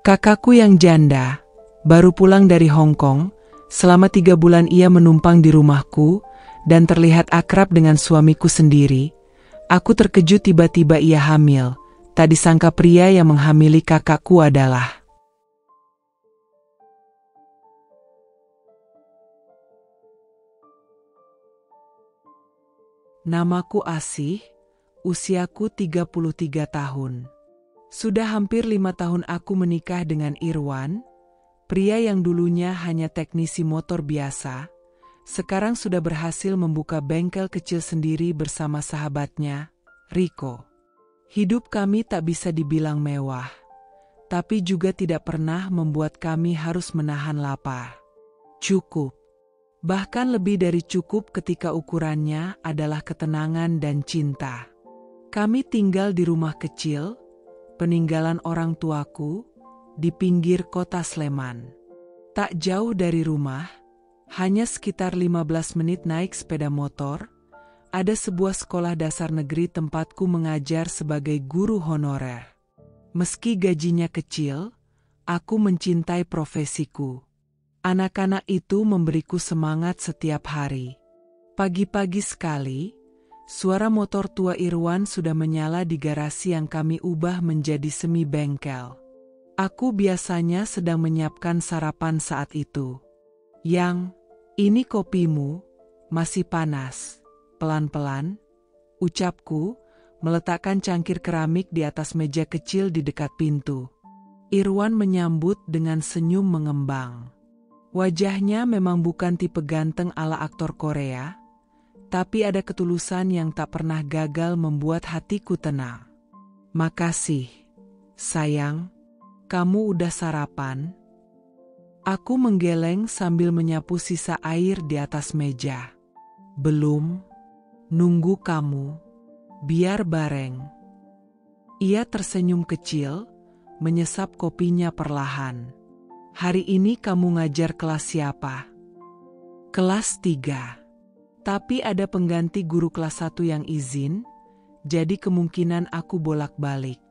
Kakakku yang janda, baru pulang dari Hong Kong. Selama 3 bulan ia menumpang di rumahku dan terlihat akrab dengan suamiku sendiri. Aku terkejut tiba-tiba ia hamil. Tak disangka pria yang menghamili kakakku adalah... Namaku Asih, usiaku 33 tahun. Sudah hampir 5 tahun aku menikah dengan Irwan, pria yang dulunya hanya teknisi motor biasa, sekarang sudah berhasil membuka bengkel kecil sendiri bersama sahabatnya, Rico. Hidup kami tak bisa dibilang mewah, tapi juga tidak pernah membuat kami harus menahan lapar. Cukup. Bahkan lebih dari cukup ketika ukurannya adalah ketenangan dan cinta. Kami tinggal di rumah kecil, peninggalan orang tuaku, di pinggir kota Sleman. Tak jauh dari rumah, hanya sekitar 15 menit naik sepeda motor, ada sebuah sekolah dasar negeri tempatku mengajar sebagai guru honorer. Meski gajinya kecil, aku mencintai profesiku. Anak-anak itu memberiku semangat setiap hari. Pagi-pagi sekali, suara motor tua Irwan sudah menyala di garasi yang kami ubah menjadi semi bengkel. Aku biasanya sedang menyiapkan sarapan saat itu. "Yang, ini kopimu, masih panas." Pelan-pelan, ucapku, meletakkan cangkir keramik di atas meja kecil di dekat pintu. Irwan menyambut dengan senyum mengembang. Wajahnya memang bukan tipe ganteng ala aktor Korea, tapi ada ketulusan yang tak pernah gagal membuat hatiku tenang. "Makasih, sayang. Kamu udah sarapan?" Aku menggeleng sambil menyapu sisa air di atas meja. "Belum. Nunggu kamu. Biar bareng." Ia tersenyum kecil, menyesap kopinya perlahan. "Hari ini kamu ngajar kelas siapa?" "Kelas 3. Tapi ada pengganti guru kelas 1 yang izin, jadi kemungkinan aku bolak-balik."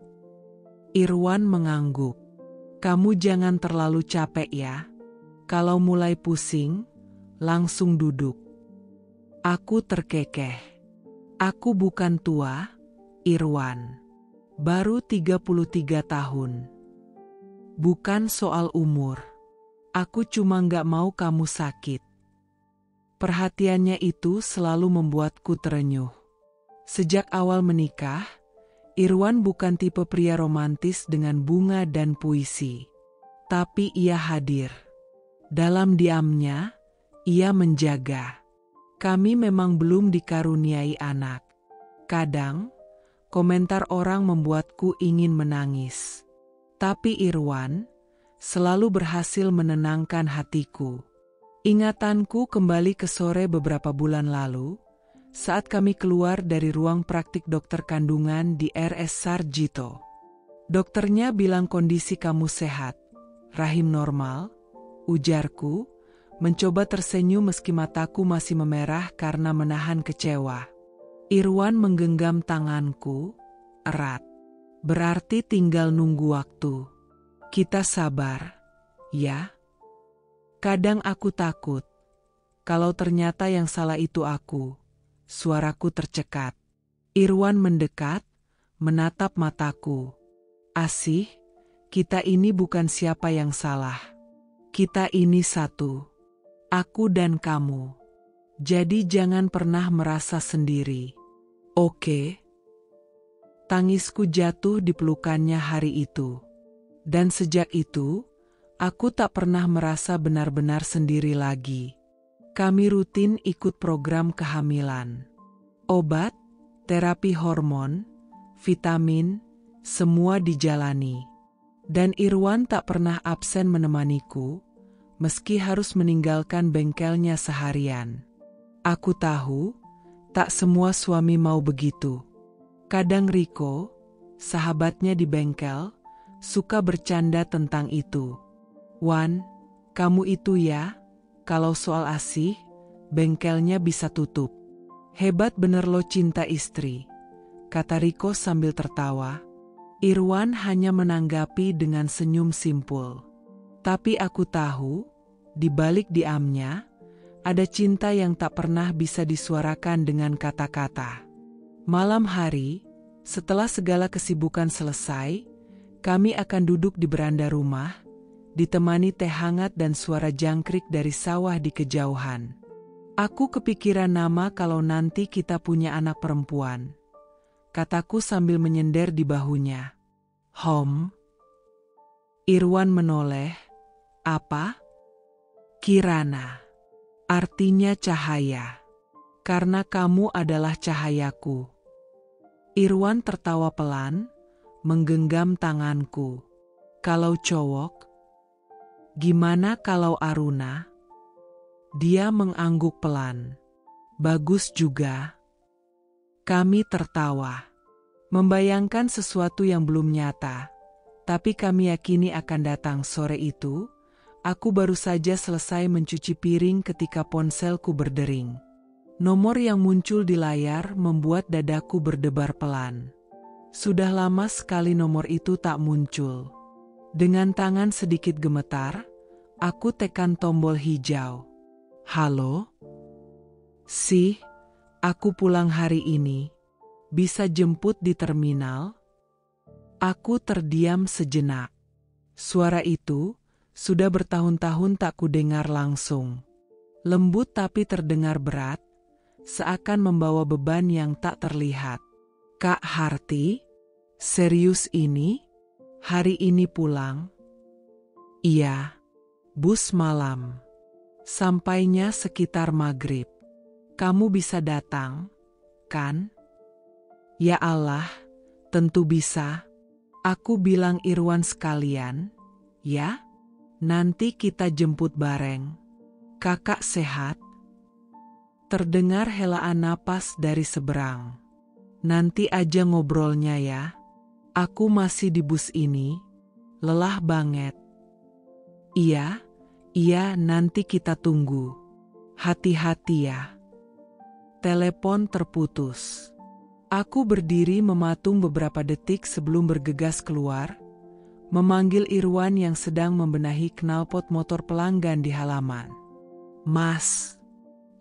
Irwan mengangguk. "Kamu jangan terlalu capek ya. Kalau mulai pusing, langsung duduk." Aku terkekeh. Aku bukan tua, Irwan. Baru 33 tahun. Bukan soal umur. Aku cuma gak mau kamu sakit. Perhatiannya itu selalu membuatku terenyuh. Sejak awal menikah, Irwan bukan tipe pria romantis dengan bunga dan puisi. Tapi ia hadir. Dalam diamnya, ia menjaga. Kami memang belum dikaruniai anak. Kadang, komentar orang membuatku ingin menangis. Tapi Irwan selalu berhasil menenangkan hatiku. Ingatanku kembali ke sore beberapa bulan lalu, saat kami keluar dari ruang praktik dokter kandungan di RS Sarjito. Dokternya bilang kondisi kamu sehat, rahim normal, ujarku, mencoba tersenyum meski mataku masih memerah karena menahan kecewa. Irwan menggenggam tanganku, erat. "Berarti tinggal nunggu waktu. Kita sabar, ya?" Kadang aku takut. Kalau ternyata yang salah itu aku. Suaraku tercekat. Irwan mendekat, menatap mataku. "Asih, kita ini bukan siapa yang salah. Kita ini satu. Aku dan kamu. Jadi jangan pernah merasa sendiri. Oke?" Tangisku jatuh di pelukannya hari itu. Dan sejak itu, aku tak pernah merasa benar-benar sendiri lagi. Kami rutin ikut program kehamilan. Obat, terapi hormon, vitamin, semua dijalani. Dan Irwan tak pernah absen menemaniku, meski harus meninggalkan bengkelnya seharian. Aku tahu, tak semua suami mau begitu. Kadang Rico, sahabatnya di bengkel, suka bercanda tentang itu. "Wan, kamu itu ya, kalau soal Asih, bengkelnya bisa tutup. Hebat bener lo cinta istri," kata Rico sambil tertawa. Irwan hanya menanggapi dengan senyum simpul. Tapi aku tahu, di balik diamnya, ada cinta yang tak pernah bisa disuarakan dengan kata-kata. Malam hari, setelah segala kesibukan selesai, kami akan duduk di beranda rumah, ditemani teh hangat dan suara jangkrik dari sawah di kejauhan. Aku kepikiran nama kalau nanti kita punya anak perempuan, kataku sambil menyender di bahunya. Hom. Irwan menoleh. Apa? Kirana. Artinya cahaya. Karena kamu adalah cahayaku. Irwan tertawa pelan, menggenggam tanganku. Kalau cowok? Gimana kalau Aruna? Dia mengangguk pelan. Bagus juga. Kami tertawa. Membayangkan sesuatu yang belum nyata. Tapi kami yakini akan datang sore itu. Aku baru saja selesai mencuci piring ketika ponselku berdering. Nomor yang muncul di layar membuat dadaku berdebar pelan. Sudah lama sekali nomor itu tak muncul. Dengan tangan sedikit gemetar, aku tekan tombol hijau. Halo? Sih, aku pulang hari ini. Bisa jemput di terminal? Aku terdiam sejenak. Suara itu sudah bertahun-tahun tak kudengar langsung. Lembut tapi terdengar berat, seakan membawa beban yang tak terlihat. Kak Harti? Serius ini? Hari ini pulang? Iya. Bus malam. Sampainya sekitar maghrib. Kamu bisa datang, kan? Ya Allah, tentu bisa. Aku bilang Irwan sekalian, ya? Nanti kita jemput bareng. Kakak sehat? Terdengar helaan napas dari seberang. Nanti aja ngobrolnya ya. Aku masih di bus ini. Lelah banget. Iya, nanti kita tunggu. Hati-hati ya. Telepon terputus. Aku berdiri mematung beberapa detik sebelum bergegas keluar, memanggil Irwan yang sedang membenahi knalpot motor pelanggan di halaman. Mas,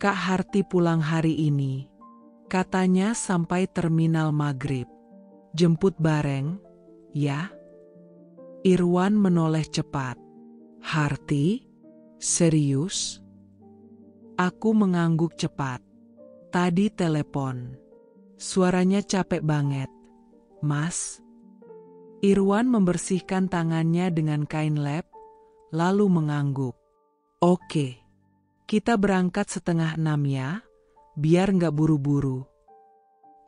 Kak Harti pulang hari ini. Katanya sampai terminal maghrib. Jemput bareng, ya? Irwan menoleh cepat. Harti? Serius? Aku mengangguk cepat. Tadi telepon. Suaranya capek banget. Mas? Irwan membersihkan tangannya dengan kain lap, lalu mengangguk. Oke. Kita berangkat 5:30 ya, biar nggak buru-buru.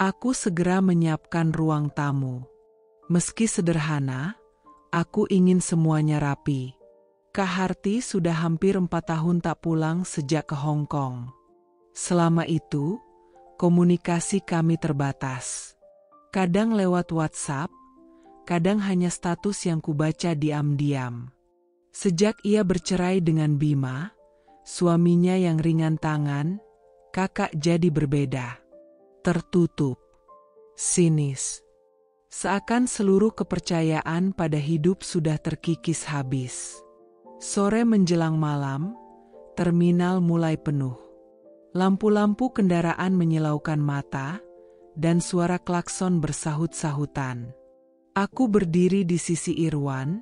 Aku segera menyiapkan ruang tamu. Meski sederhana, aku ingin semuanya rapi. Kak Harti sudah hampir 4 tahun tak pulang sejak ke Hong Kong. Selama itu, komunikasi kami terbatas. Kadang lewat WhatsApp, kadang hanya status yang kubaca diam-diam. Sejak ia bercerai dengan Bima, suaminya yang ringan tangan, kakak jadi berbeda. Tertutup. Sinis. Seakan seluruh kepercayaan pada hidup sudah terkikis habis. Sore menjelang malam, terminal mulai penuh. Lampu-lampu kendaraan menyilaukan mata, dan suara klakson bersahut-sahutan. Aku berdiri di sisi Irwan,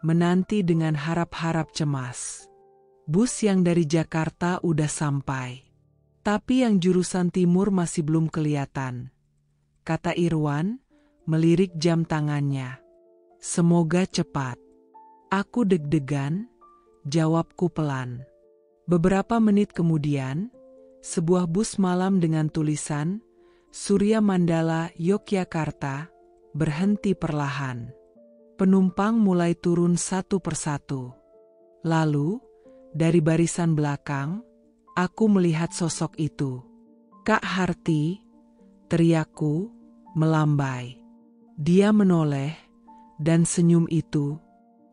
menanti dengan harap-harap cemas. Bus yang dari Jakarta udah sampai. Tapi yang jurusan timur masih belum kelihatan. Kata Irwan, melirik jam tangannya. Semoga cepat. Aku deg-degan, jawabku pelan. Beberapa menit kemudian, sebuah bus malam dengan tulisan Surya Mandala Yogyakarta berhenti perlahan. Penumpang mulai turun satu persatu. Lalu, dari barisan belakang, aku melihat sosok itu. Kak Harti, teriakku, melambai. Dia menoleh, dan senyum itu,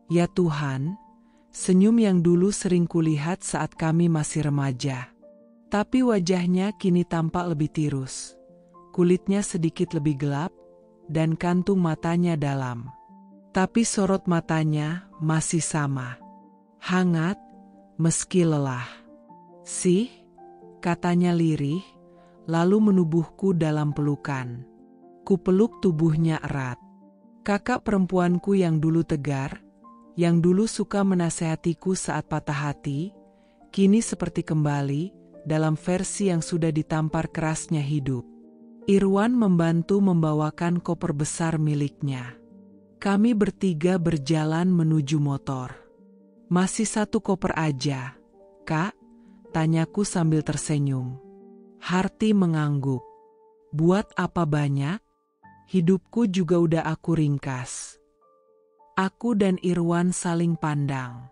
ya Tuhan, senyum yang dulu sering kulihat saat kami masih remaja. Tapi wajahnya kini tampak lebih tirus. Kulitnya sedikit lebih gelap, dan kantung matanya dalam. Tapi sorot matanya masih sama. Hangat, meski lelah. "Sih," katanya lirih, lalu menubuhku dalam pelukan. Kupeluk tubuhnya erat. Kakak perempuanku yang dulu tegar, yang dulu suka menasehatiku saat patah hati, kini seperti kembali dalam versi yang sudah ditampar kerasnya hidup. Irwan membantu membawakan koper besar miliknya. Kami bertiga berjalan menuju motor. "Masih satu koper aja, Kak?" tanyaku sambil tersenyum. Harti mengangguk. "Buat apa banyak? Hidupku juga udah aku ringkas." Aku dan Irwan saling pandang.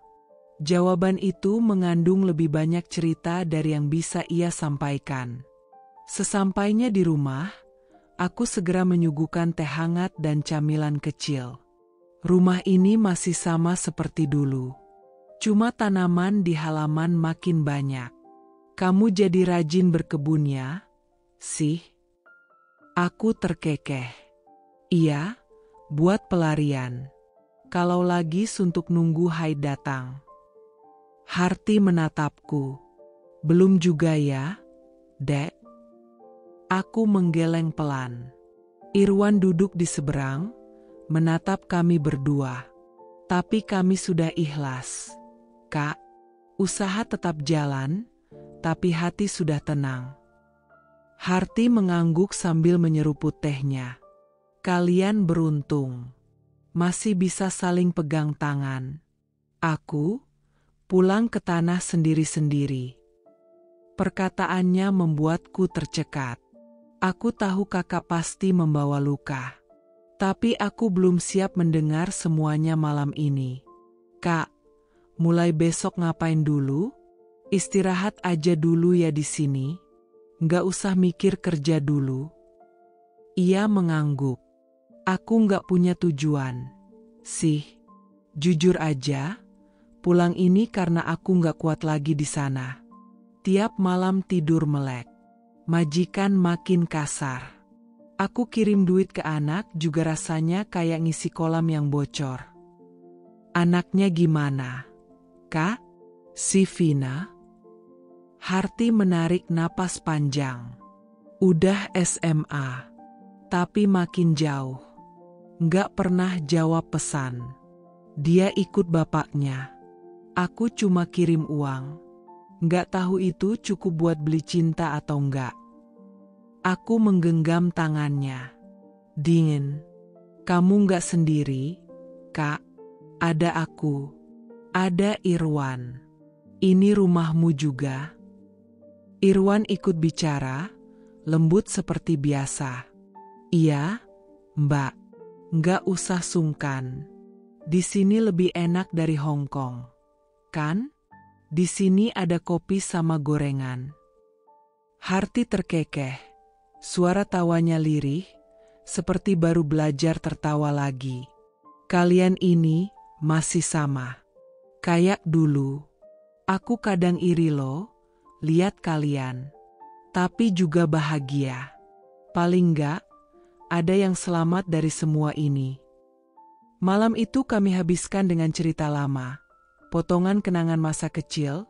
Jawaban itu mengandung lebih banyak cerita dari yang bisa ia sampaikan. Sesampainya di rumah, aku segera menyuguhkan teh hangat dan camilan kecil. Rumah ini masih sama seperti dulu. Cuma tanaman di halaman makin banyak. "Kamu jadi rajin berkebun ya, sih?" Aku terkekeh. "Iya, buat pelarian. Kalau lagi suntuk nunggu haid datang." Harti menatapku. "Belum juga ya, Dek?" Aku menggeleng pelan. Irwan duduk di seberang, menatap kami berdua. "Tapi kami sudah ikhlas, Kak. Usaha tetap jalan, tapi hati sudah tenang." Harti mengangguk sambil menyeruput tehnya. "Kalian beruntung. Masih bisa saling pegang tangan. Aku pulang ke tanah sendiri-sendiri." Perkataannya membuatku tercekat. Aku tahu kakak pasti membawa luka. Tapi aku belum siap mendengar semuanya malam ini. "Kak, mulai besok ngapain dulu? Istirahat aja dulu ya di sini. Nggak usah mikir kerja dulu." Ia mengangguk. "Aku nggak punya tujuan, sih. Jujur aja, pulang ini karena aku nggak kuat lagi di sana. Tiap malam tidur melek. Majikan makin kasar. Aku kirim duit ke anak juga rasanya kayak ngisi kolam yang bocor." "Anaknya gimana, Kak? Si Vina?" Harti menarik napas panjang. "Udah SMA, tapi makin jauh. Nggak pernah jawab pesan. Dia ikut bapaknya. Aku cuma kirim uang. Nggak tahu itu cukup buat beli cinta atau enggak." Aku menggenggam tangannya. "Dingin. Kamu nggak sendiri, Kak. Ada aku. Ada Irwan. Ini rumahmu juga." Irwan ikut bicara, lembut seperti biasa. "Iya, Mbak. Nggak usah sungkan. Di sini lebih enak dari Hong Kong. Kan? Di sini ada kopi sama gorengan." Harti terkekeh. Suara tawanya lirih, seperti baru belajar tertawa lagi. "Kalian ini masih sama. Kayak dulu. Aku kadang iri loh, lihat kalian. Tapi juga bahagia. Paling enggak, ada yang selamat dari semua ini." Malam itu kami habiskan dengan cerita lama. Potongan kenangan masa kecil,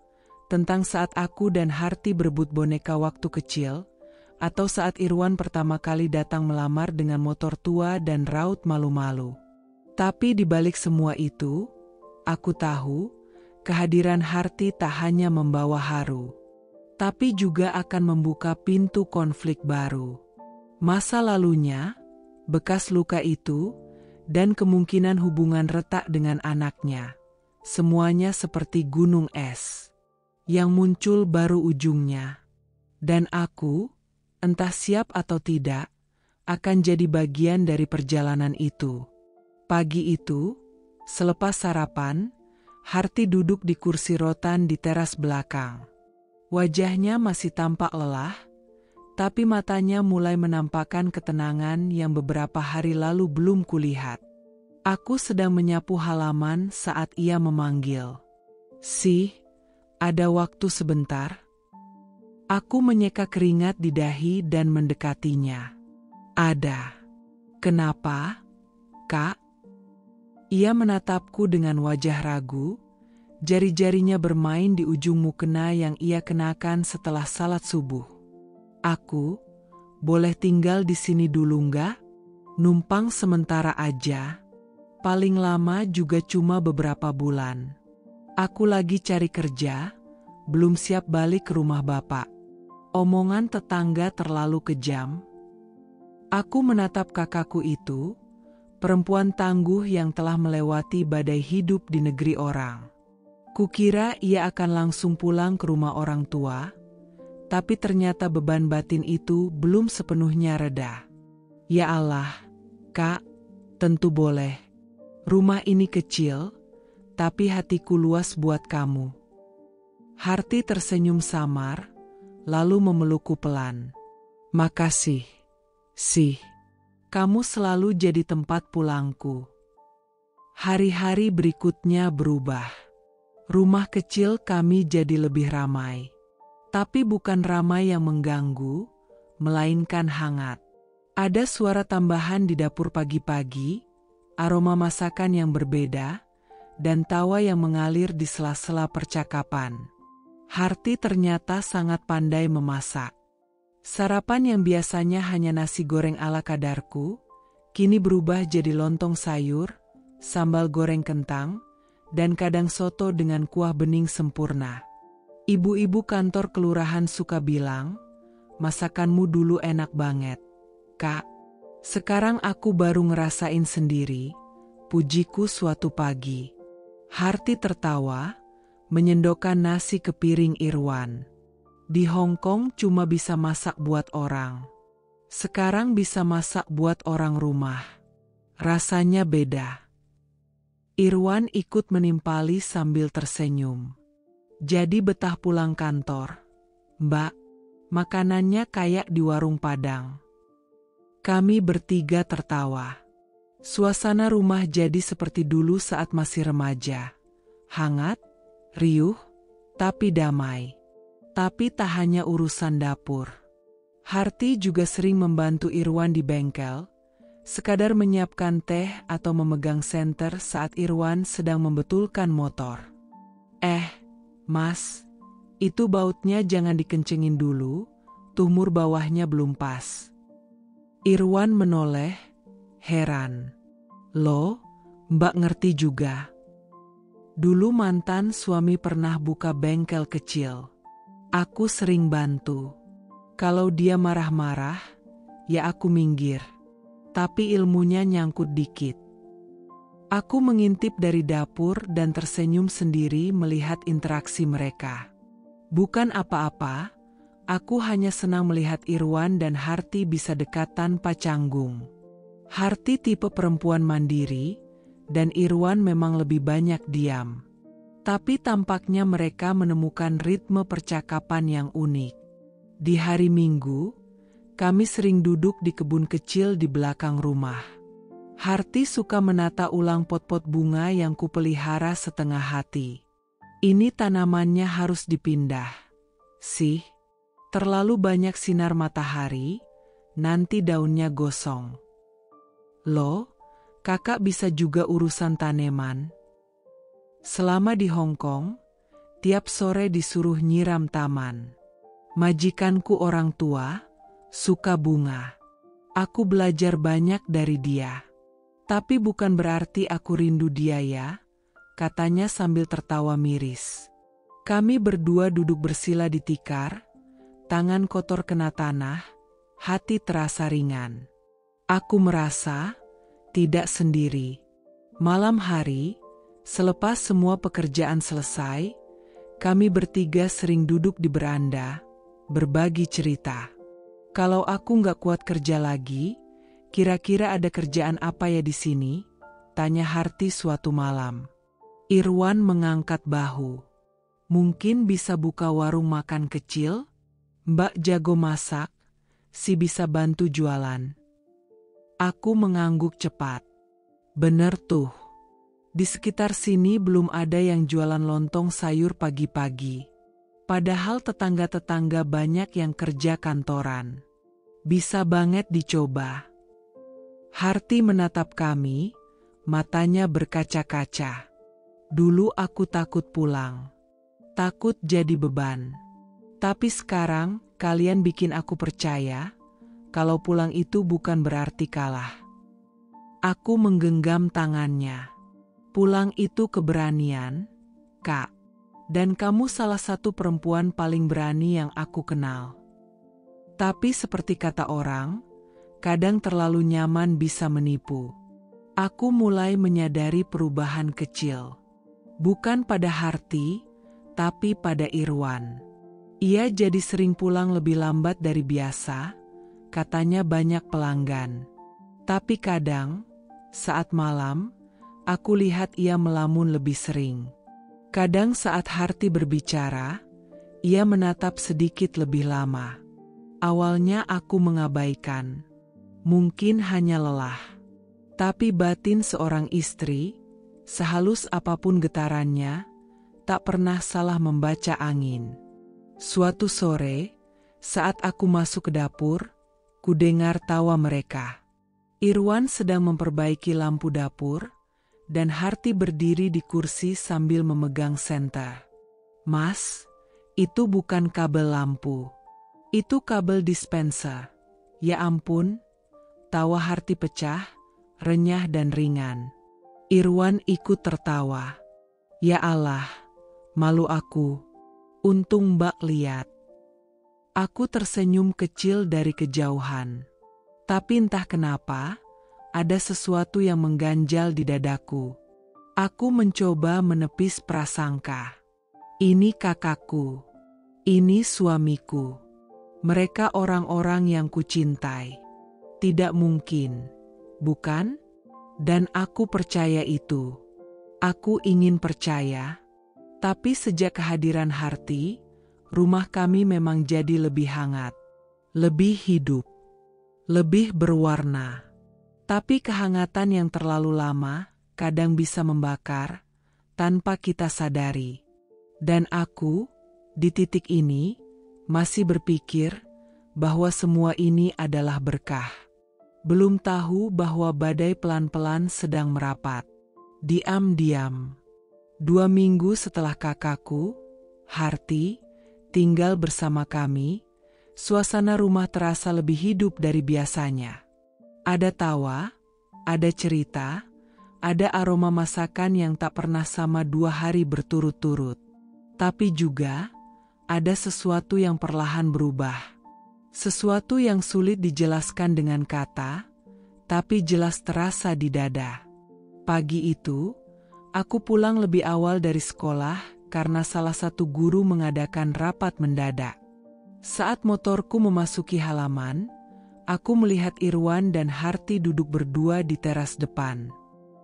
tentang saat aku dan Harti berebut boneka waktu kecil, atau saat Irwan pertama kali datang melamar dengan motor tua dan raut malu-malu. Tapi di balik semua itu, aku tahu, kehadiran Harti tak hanya membawa haru, tapi juga akan membuka pintu konflik baru. Masa lalunya, bekas luka itu, dan kemungkinan hubungan retak dengan anaknya. Semuanya seperti gunung es yang muncul baru ujungnya. Dan aku, entah siap atau tidak, akan jadi bagian dari perjalanan itu. Pagi itu, selepas sarapan, Harti duduk di kursi rotan di teras belakang. Wajahnya masih tampak lelah, tapi matanya mulai menampakkan ketenangan yang beberapa hari lalu belum kulihat. Aku sedang menyapu halaman saat ia memanggil. "Sih, ada waktu sebentar?" Aku menyeka keringat di dahi dan mendekatinya. "Ada." Kenapa, Kak? Ia menatapku dengan wajah ragu, jari-jarinya bermain di ujung mukena yang ia kenakan setelah salat subuh. Aku, boleh tinggal di sini dulu nggak? Numpang sementara aja. Paling lama juga cuma beberapa bulan. Aku lagi cari kerja, belum siap balik ke rumah bapak. Omongan tetangga terlalu kejam. Aku menatap kakakku itu, perempuan tangguh yang telah melewati badai hidup di negeri orang. Kukira ia akan langsung pulang ke rumah orang tua, tapi ternyata beban batin itu belum sepenuhnya reda. Ya Allah, Kak, tentu boleh. Rumah ini kecil, tapi hatiku luas buat kamu. Harti tersenyum samar, lalu memelukku pelan. Makasih, sih. Kamu selalu jadi tempat pulangku. Hari-hari berikutnya berubah. Rumah kecil kami jadi lebih ramai. Tapi bukan ramai yang mengganggu, melainkan hangat. Ada suara tambahan di dapur pagi-pagi, aroma masakan yang berbeda, dan tawa yang mengalir di sela-sela percakapan. Harti ternyata sangat pandai memasak. Sarapan yang biasanya hanya nasi goreng ala kadarku, kini berubah jadi lontong sayur, sambal goreng kentang, dan kadang soto dengan kuah bening sempurna. Ibu-ibu kantor kelurahan suka bilang, masakanmu dulu enak banget, Kak. Sekarang aku baru ngerasain sendiri, pujiku suatu pagi. Harti tertawa, menyendokkan nasi ke piring Irwan. Di Hong Kong cuma bisa masak buat orang. Sekarang bisa masak buat orang rumah. Rasanya beda. Irwan ikut menimpali sambil tersenyum. Jadi betah pulang kantor. Mbak, makanannya kayak di warung Padang. Kami bertiga tertawa. Suasana rumah jadi seperti dulu saat masih remaja. Hangat, riuh, tapi damai. Tapi tak hanya urusan dapur. Harti juga sering membantu Irwan di bengkel, sekadar menyiapkan teh atau memegang senter saat Irwan sedang membetulkan motor. Mas, itu bautnya jangan dikencengin dulu, tumur bawahnya belum pas. Irwan menoleh, heran. Loh, Mbak ngerti juga. Dulu mantan suami pernah buka bengkel kecil. Aku sering bantu. Kalau dia marah-marah, ya aku minggir. Tapi ilmunya nyangkut dikit. Aku mengintip dari dapur dan tersenyum sendiri melihat interaksi mereka. Bukan apa-apa, aku hanya senang melihat Irwan dan Harti bisa dekat tanpa canggung. Harti tipe perempuan mandiri, dan Irwan memang lebih banyak diam. Tapi tampaknya mereka menemukan ritme percakapan yang unik. Di hari Minggu, kami sering duduk di kebun kecil di belakang rumah. Harti suka menata ulang pot-pot bunga yang kupelihara setengah hati. Ini tanamannya harus dipindah. Sih, terlalu banyak sinar matahari, nanti daunnya gosong. Loh, kakak bisa juga urusan tanaman. Selama di Hong Kong, tiap sore disuruh nyiram taman. Majikanku orang tua, suka bunga. Aku belajar banyak dari dia. Tapi bukan berarti aku rindu dia ya, katanya sambil tertawa miris. Kami berdua duduk bersila di tikar, tangan kotor kena tanah, hati terasa ringan. Aku merasa tidak sendiri. Malam hari, selepas semua pekerjaan selesai, kami bertiga sering duduk di beranda, berbagi cerita. Kalau aku nggak kuat kerja lagi, kira-kira ada kerjaan apa ya di sini? Tanya Harti suatu malam. Irwan mengangkat bahu. Mungkin bisa buka warung makan kecil? Mbak jago masak, si bisa bantu jualan. Aku mengangguk cepat. Bener tuh. Di sekitar sini belum ada yang jualan lontong sayur pagi-pagi. Padahal tetangga-tetangga banyak yang kerja kantoran. Bisa banget dicoba. Harti menatap kami, matanya berkaca-kaca. Dulu aku takut pulang. Takut jadi beban. Tapi sekarang, kalian bikin aku percaya, kalau pulang itu bukan berarti kalah. Aku menggenggam tangannya. Pulang itu keberanian, Kak. Dan kamu salah satu perempuan paling berani yang aku kenal. Tapi seperti kata orang, kadang terlalu nyaman bisa menipu. Aku mulai menyadari perubahan kecil. Bukan pada Harti, tapi pada Irwan. Ia jadi sering pulang lebih lambat dari biasa, katanya banyak pelanggan. Tapi kadang, saat malam, aku lihat ia melamun lebih sering. Kadang saat Harti berbicara, ia menatap sedikit lebih lama. Awalnya aku mengabaikan. Mungkin hanya lelah. Tapi batin seorang istri, sehalus apapun getarannya, tak pernah salah membaca angin. Suatu sore, saat aku masuk ke dapur, kudengar tawa mereka. Irwan sedang memperbaiki lampu dapur, dan Harti berdiri di kursi sambil memegang senter. Mas, itu bukan kabel lampu. Itu kabel dispenser. Ya ampun, tawa Harti pecah, renyah dan ringan. Irwan ikut tertawa. Ya Allah, malu aku. Untung Mbak lihat. Aku tersenyum kecil dari kejauhan. Tapi entah kenapa, ada sesuatu yang mengganjal di dadaku. Aku mencoba menepis prasangka. Ini kakakku. Ini suamiku. Mereka orang-orang yang kucintai. Tidak mungkin, bukan? Dan aku percaya itu. Aku ingin percaya. Tapi sejak kehadiran Harti, rumah kami memang jadi lebih hangat. Lebih hidup. Lebih berwarna. Tapi kehangatan yang terlalu lama kadang bisa membakar tanpa kita sadari. Dan aku, di titik ini, masih berpikir bahwa semua ini adalah berkah. Belum tahu bahwa badai pelan-pelan sedang merapat. Diam-diam. 2 minggu setelah kakakku, Harti, tinggal bersama kami, suasana rumah terasa lebih hidup dari biasanya. Ada tawa, ada cerita, ada aroma masakan yang tak pernah sama 2 hari berturut-turut. Tapi juga, ada sesuatu yang perlahan berubah. Sesuatu yang sulit dijelaskan dengan kata, tapi jelas terasa di dada. Pagi itu, aku pulang lebih awal dari sekolah karena salah satu guru mengadakan rapat mendadak. Saat motorku memasuki halaman, aku melihat Irwan dan Harti duduk berdua di teras depan.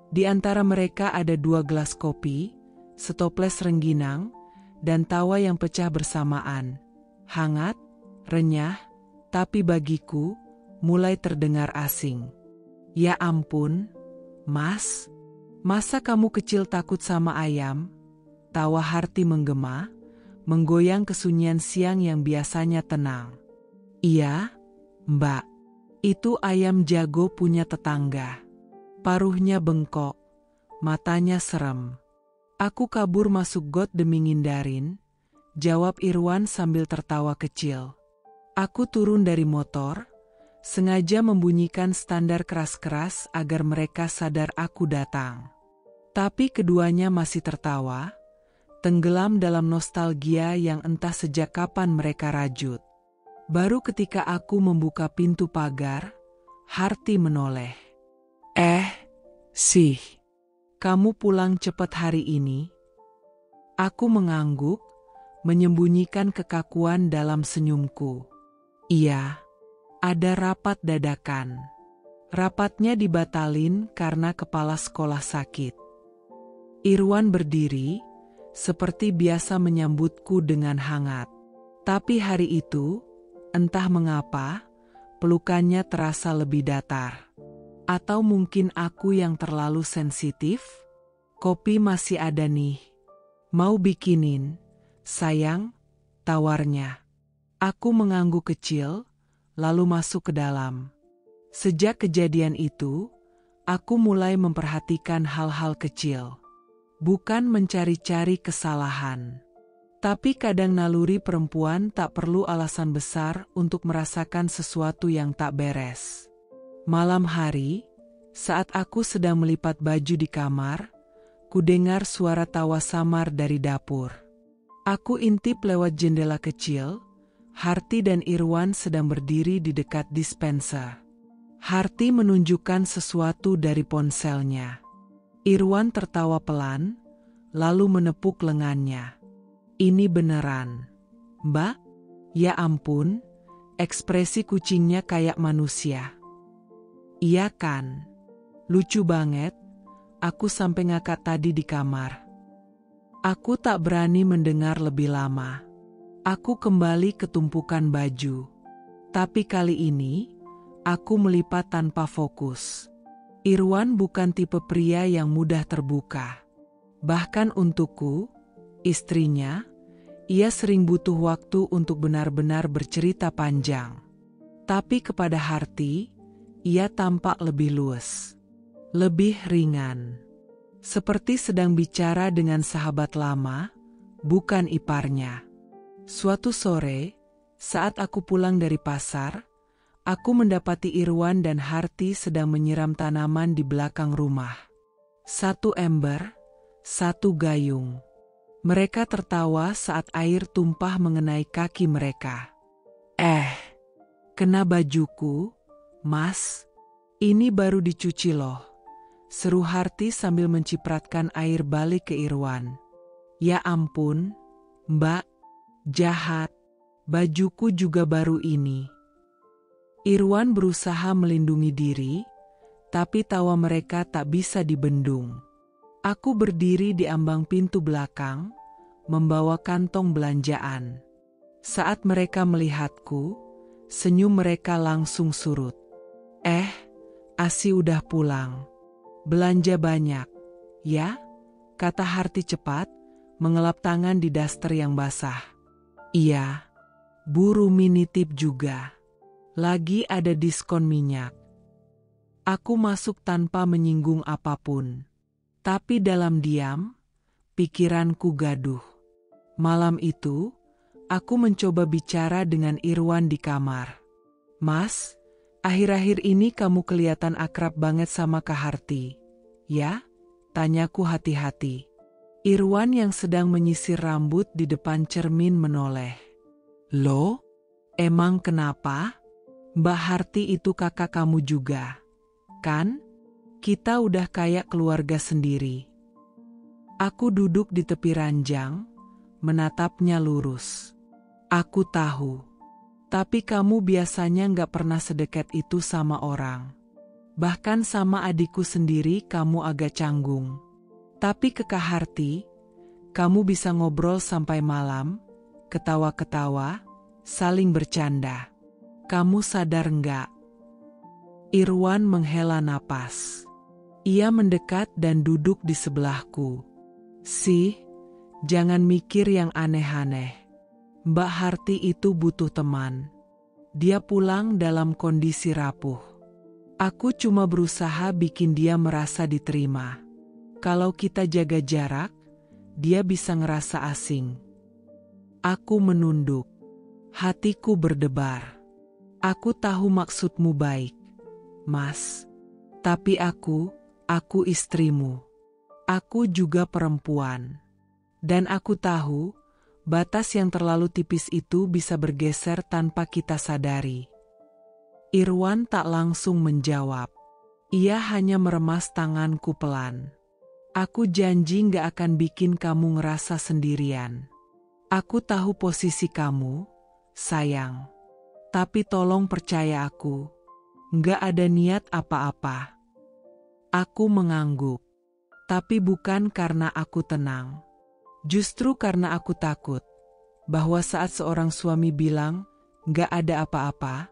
Di antara mereka ada 2 gelas kopi, setoples rengginang, dan tawa yang pecah bersamaan. Hangat, renyah, tapi bagiku, mulai terdengar asing. Ya ampun, Mas, masa kamu kecil takut sama ayam? Tawa Harti menggema, menggoyang kesunyian siang yang biasanya tenang. Iya, Mbak, itu ayam jago punya tetangga. Paruhnya bengkok, matanya serem. Aku kabur masuk got demi ngindarin, jawab Irwan sambil tertawa kecil. Aku turun dari motor, sengaja membunyikan standar keras-keras agar mereka sadar aku datang. Tapi keduanya masih tertawa, tenggelam dalam nostalgia yang entah sejak kapan mereka rajut. Baru ketika aku membuka pintu pagar, Harti menoleh. Sih, kamu pulang cepat hari ini? Aku mengangguk, menyembunyikan kekakuan dalam senyumku. Iya, ada rapat dadakan. Rapatnya dibatalin karena kepala sekolah sakit. Irwan berdiri, seperti biasa menyambutku dengan hangat. Tapi hari itu, entah mengapa, pelukannya terasa lebih datar. Atau mungkin aku yang terlalu sensitif? Kopi masih ada nih. Mau bikinin, sayang, tawarnya. Aku mengangguk kecil, lalu masuk ke dalam. Sejak kejadian itu, aku mulai memperhatikan hal-hal kecil. Bukan mencari-cari kesalahan. Tapi kadang naluri perempuan tak perlu alasan besar untuk merasakan sesuatu yang tak beres. Malam hari, saat aku sedang melipat baju di kamar, kudengar suara tawa samar dari dapur. Aku intip lewat jendela kecil. Harti dan Irwan sedang berdiri di dekat dispenser. Harti menunjukkan sesuatu dari ponselnya. Irwan tertawa pelan, lalu menepuk lengannya. Ini beneran, Mbak? Ya ampun, ekspresi kucingnya kayak manusia. Iya kan? Lucu banget, aku sampai ngakak tadi di kamar. Aku tak berani mendengar lebih lama. Aku kembali ke tumpukan baju. Tapi kali ini, aku melipat tanpa fokus. Irwan bukan tipe pria yang mudah terbuka. Bahkan untukku, istrinya, ia sering butuh waktu untuk benar-benar bercerita panjang. Tapi kepada Harti, ia tampak lebih luas. Lebih ringan. Seperti sedang bicara dengan sahabat lama, bukan iparnya. Suatu sore, saat aku pulang dari pasar, aku mendapati Irwan dan Harti sedang menyiram tanaman di belakang rumah. Satu ember, satu gayung. Mereka tertawa saat air tumpah mengenai kaki mereka. Kena bajuku, Mas. Ini baru dicuci loh. Seru Harti sambil mencipratkan air balik ke Irwan. Ya ampun, Mbak, jahat. Bajuku juga baru ini. Irwan berusaha melindungi diri, tapi tawa mereka tak bisa dibendung. Aku berdiri di ambang pintu belakang, membawa kantong belanjaan. Saat mereka melihatku, senyum mereka langsung surut. Asi udah pulang. Belanja banyak, ya? Kata Harti cepat, mengelap tangan di daster yang basah. Iya, Bu Rumi nitip juga. Lagi ada diskon minyak. Aku masuk tanpa menyinggung apapun. Tapi dalam diam, pikiranku gaduh. Malam itu, aku mencoba bicara dengan Irwan di kamar. Mas, akhir-akhir ini kamu kelihatan akrab banget sama Kak Harti. Ya? Tanyaku hati-hati. Irwan yang sedang menyisir rambut di depan cermin menoleh. Loh? Emang kenapa? Mbak Harti itu kakak kamu juga, kan? Kita udah kayak keluarga sendiri. Aku duduk di tepi ranjang, menatapnya lurus. Aku tahu, tapi kamu biasanya gak pernah sedekat itu sama orang. Bahkan sama adikku sendiri kamu agak canggung. Tapi ke Kak Harti, kamu bisa ngobrol sampai malam, ketawa-ketawa, saling bercanda. Kamu sadar nggak? Irwan menghela napas. Ia mendekat dan duduk di sebelahku. Jangan mikir yang aneh-aneh. Mbak Harti itu butuh teman. Dia pulang dalam kondisi rapuh. Aku cuma berusaha bikin dia merasa diterima. Kalau kita jaga jarak, dia bisa ngerasa asing. Aku menunduk. Hatiku berdebar. Aku tahu maksudmu baik, Mas. Tapi aku istrimu. Aku juga perempuan. Dan aku tahu, batas yang terlalu tipis itu bisa bergeser tanpa kita sadari. Irwan tak langsung menjawab. Ia hanya meremas tanganku pelan. Aku janji gak akan bikin kamu ngerasa sendirian. Aku tahu posisi kamu, sayang. Tapi tolong percaya aku, gak ada niat apa-apa. Aku mengangguk. Tapi bukan karena aku tenang. Justru karena aku takut bahwa saat seorang suami bilang gak ada apa-apa,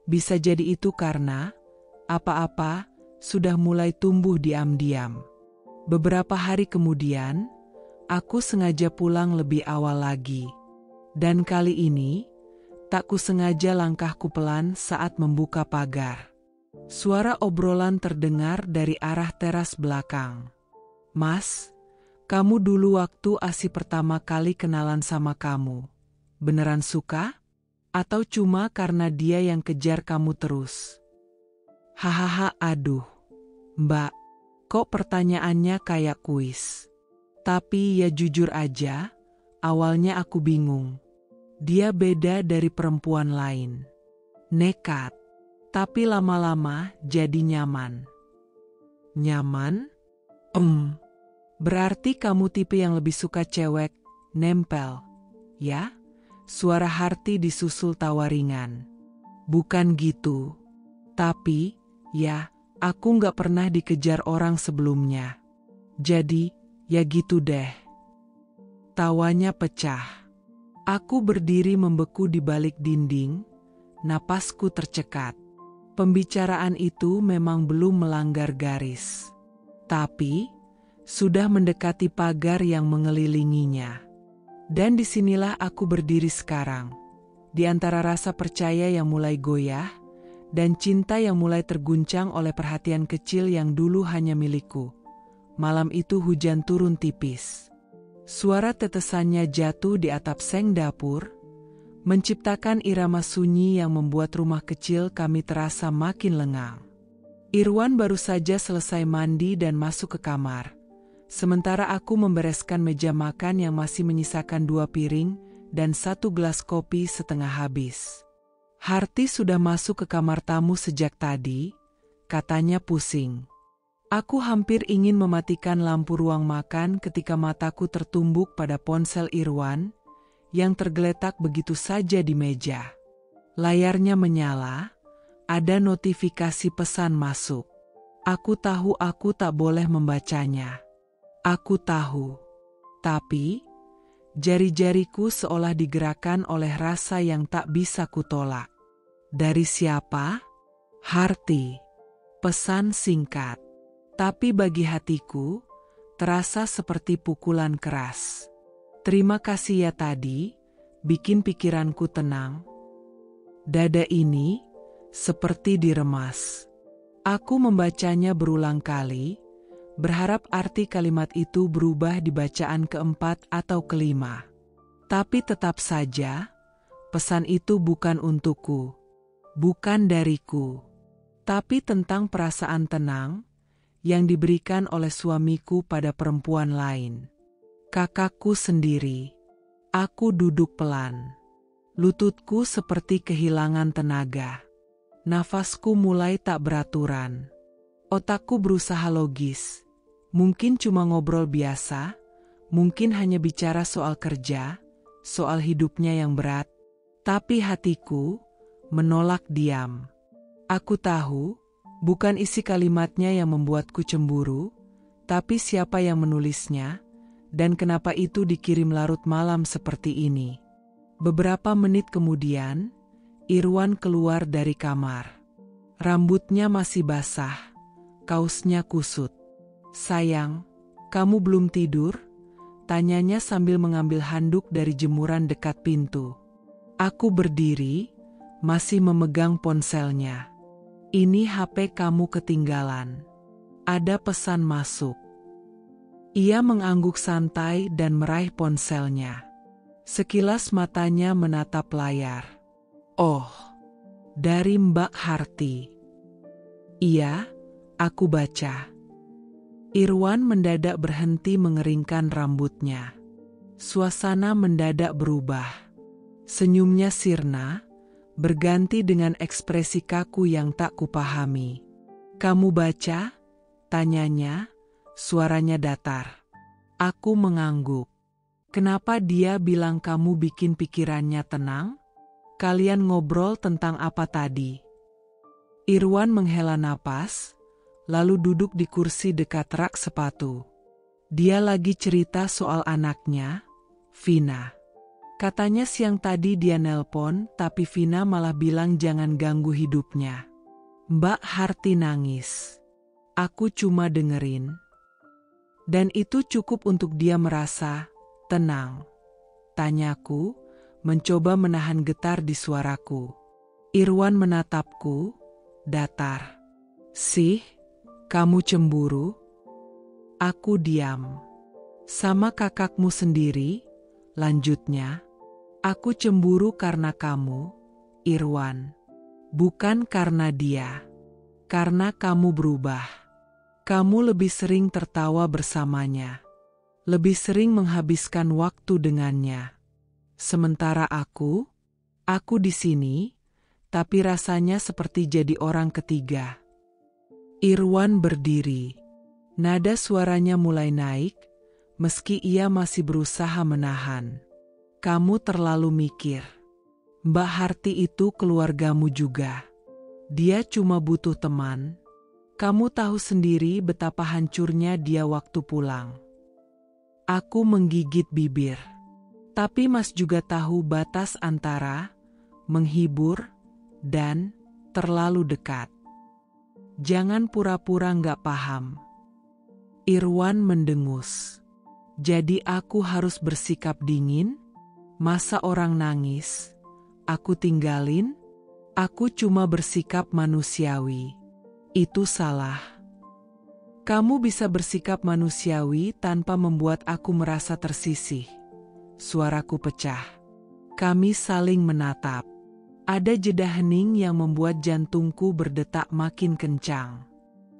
bisa jadi itu karena apa-apa sudah mulai tumbuh diam-diam. Beberapa hari kemudian, aku sengaja pulang lebih awal lagi. Dan kali ini, tak kusengaja langkahku pelan saat membuka pagar. Suara obrolan terdengar dari arah teras belakang. "Mas, kamu dulu waktu Asi pertama kali kenalan sama kamu. Beneran suka? Atau cuma karena dia yang kejar kamu terus?" Hahaha, aduh. Mbak, kok pertanyaannya kayak kuis? Tapi ya jujur aja, awalnya aku bingung. Dia beda dari perempuan lain. Nekat. Tapi lama-lama jadi nyaman. Nyaman? Berarti kamu tipe yang lebih suka cewek nempel, ya? Suara Harti disusul tawa ringan. Bukan gitu. Tapi, ya, aku gak pernah dikejar orang sebelumnya. Jadi, ya gitu deh. Tawanya pecah. Aku berdiri membeku di balik dinding, napasku tercekat. Pembicaraan itu memang belum melanggar garis. Tapi, sudah mendekati pagar yang mengelilinginya. Dan disinilah aku berdiri sekarang. Di antara rasa percaya yang mulai goyah, dan cinta yang mulai terguncang oleh perhatian kecil yang dulu hanya milikku. Malam itu hujan turun tipis. Suara tetesannya jatuh di atap seng dapur, menciptakan irama sunyi yang membuat rumah kecil kami terasa makin lengang. Irwan baru saja selesai mandi dan masuk ke kamar. Sementara aku membereskan meja makan yang masih menyisakan 2 piring dan 1 gelas kopi setengah habis. Harti sudah masuk ke kamar tamu sejak tadi, katanya pusing. Aku hampir ingin mematikan lampu ruang makan ketika mataku tertumbuk pada ponsel Irwan yang tergeletak begitu saja di meja. Layarnya menyala, ada notifikasi pesan masuk. Aku tahu aku tak boleh membacanya. Aku tahu. Tapi, jari-jariku seolah digerakkan oleh rasa yang tak bisa kutolak. Dari siapa? Harti. Pesan singkat. Tapi bagi hatiku, terasa seperti pukulan keras. Terima kasih ya tadi, bikin pikiranku tenang. Dada ini seperti diremas. Aku membacanya berulang kali, berharap arti kalimat itu berubah di bacaan keempat atau kelima. Tapi tetap saja, pesan itu bukan untukku, bukan dariku, tapi tentang perasaan tenang yang diberikan oleh suamiku pada perempuan lain. Kakakku sendiri. Aku duduk pelan. Lututku seperti kehilangan tenaga. Nafasku mulai tak beraturan. Otakku berusaha logis. Mungkin cuma ngobrol biasa, mungkin hanya bicara soal kerja, soal hidupnya yang berat. Tapi hatiku menolak diam. Aku tahu, bukan isi kalimatnya yang membuatku cemburu, tapi siapa yang menulisnya, dan kenapa itu dikirim larut malam seperti ini. Beberapa menit kemudian, Irwan keluar dari kamar. Rambutnya masih basah, kaosnya kusut. "Sayang, kamu belum tidur?" tanyanya sambil mengambil handuk dari jemuran dekat pintu. Aku berdiri, masih memegang ponselnya. "Ini HP kamu ketinggalan. Ada pesan masuk." Ia mengangguk santai dan meraih ponselnya. Sekilas matanya menatap layar. "Oh, dari Mbak Harti." "Iya," aku baca. Irwan mendadak berhenti mengeringkan rambutnya. Suasana mendadak berubah. Senyumnya sirna, berganti dengan ekspresi kaku yang tak kupahami. "Kamu baca?" tanyanya, suaranya datar. Aku mengangguk. "Kenapa dia bilang kamu bikin pikirannya tenang? Kalian ngobrol tentang apa tadi?" Irwan menghela napas, lalu duduk di kursi dekat rak sepatu. Dia lagi cerita soal anaknya, Vina. Katanya siang tadi dia nelpon, tapi Vina malah bilang jangan ganggu hidupnya. Mbak Harti nangis. Aku cuma dengerin. Dan itu cukup untuk dia merasa tenang. Tanyaku, mencoba menahan getar di suaraku. Irwan menatapku, datar. "Sih, kamu cemburu?" Aku diam. "Sama kakakmu sendiri," lanjutnya. "Aku cemburu karena kamu, Irwan. Bukan karena dia. Karena kamu berubah. Kamu lebih sering tertawa bersamanya. Lebih sering menghabiskan waktu dengannya. Sementara aku di sini, tapi rasanya seperti jadi orang ketiga." Irwan berdiri. Nada suaranya mulai naik, meski ia masih berusaha menahan. "Kamu terlalu mikir. Mbak Harti itu keluargamu juga. Dia cuma butuh teman. Kamu tahu sendiri betapa hancurnya dia waktu pulang." Aku menggigit bibir. Tapi Mas juga tahu batas antara menghibur dan terlalu dekat. "Jangan pura-pura nggak paham." Irwan mendengus. "Jadi aku harus bersikap dingin? Masa orang nangis aku tinggalin? Aku cuma bersikap manusiawi. Itu salah." "Kamu bisa bersikap manusiawi tanpa membuat aku merasa tersisih." Suaraku pecah. Kami saling menatap. Ada jeda hening yang membuat jantungku berdetak makin kencang.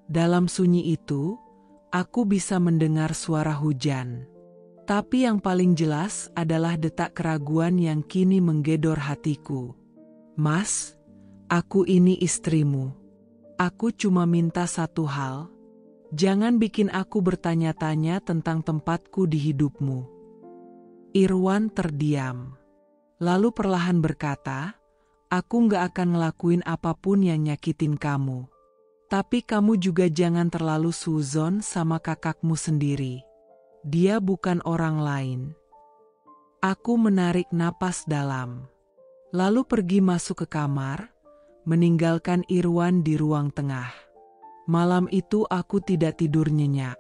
Dalam sunyi itu, aku bisa mendengar suara hujan. Tapi yang paling jelas adalah detak keraguan yang kini menggedor hatiku. "Mas, aku ini istrimu. Aku cuma minta satu hal. Jangan bikin aku bertanya-tanya tentang tempatku di hidupmu." Irwan terdiam. Lalu perlahan berkata, "Aku nggak akan ngelakuin apapun yang nyakitin kamu. Tapi kamu juga jangan terlalu suzon sama kakakmu sendiri. Dia bukan orang lain." Aku menarik napas dalam. Lalu pergi masuk ke kamar, meninggalkan Irwan di ruang tengah. Malam itu aku tidak tidur nyenyak.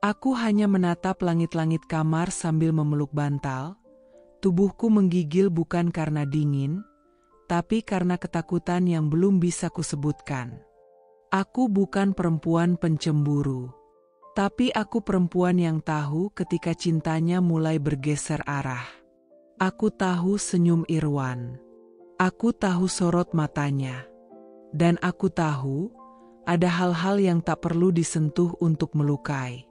Aku hanya menatap langit-langit kamar sambil memeluk bantal. Tubuhku menggigil bukan karena dingin, tapi karena ketakutan yang belum bisa kusebutkan. Aku bukan perempuan pencemburu, tapi aku perempuan yang tahu ketika cintanya mulai bergeser arah. Aku tahu senyum Irwan. Aku tahu sorot matanya. Dan aku tahu ada hal-hal yang tak perlu disentuh untuk melukai.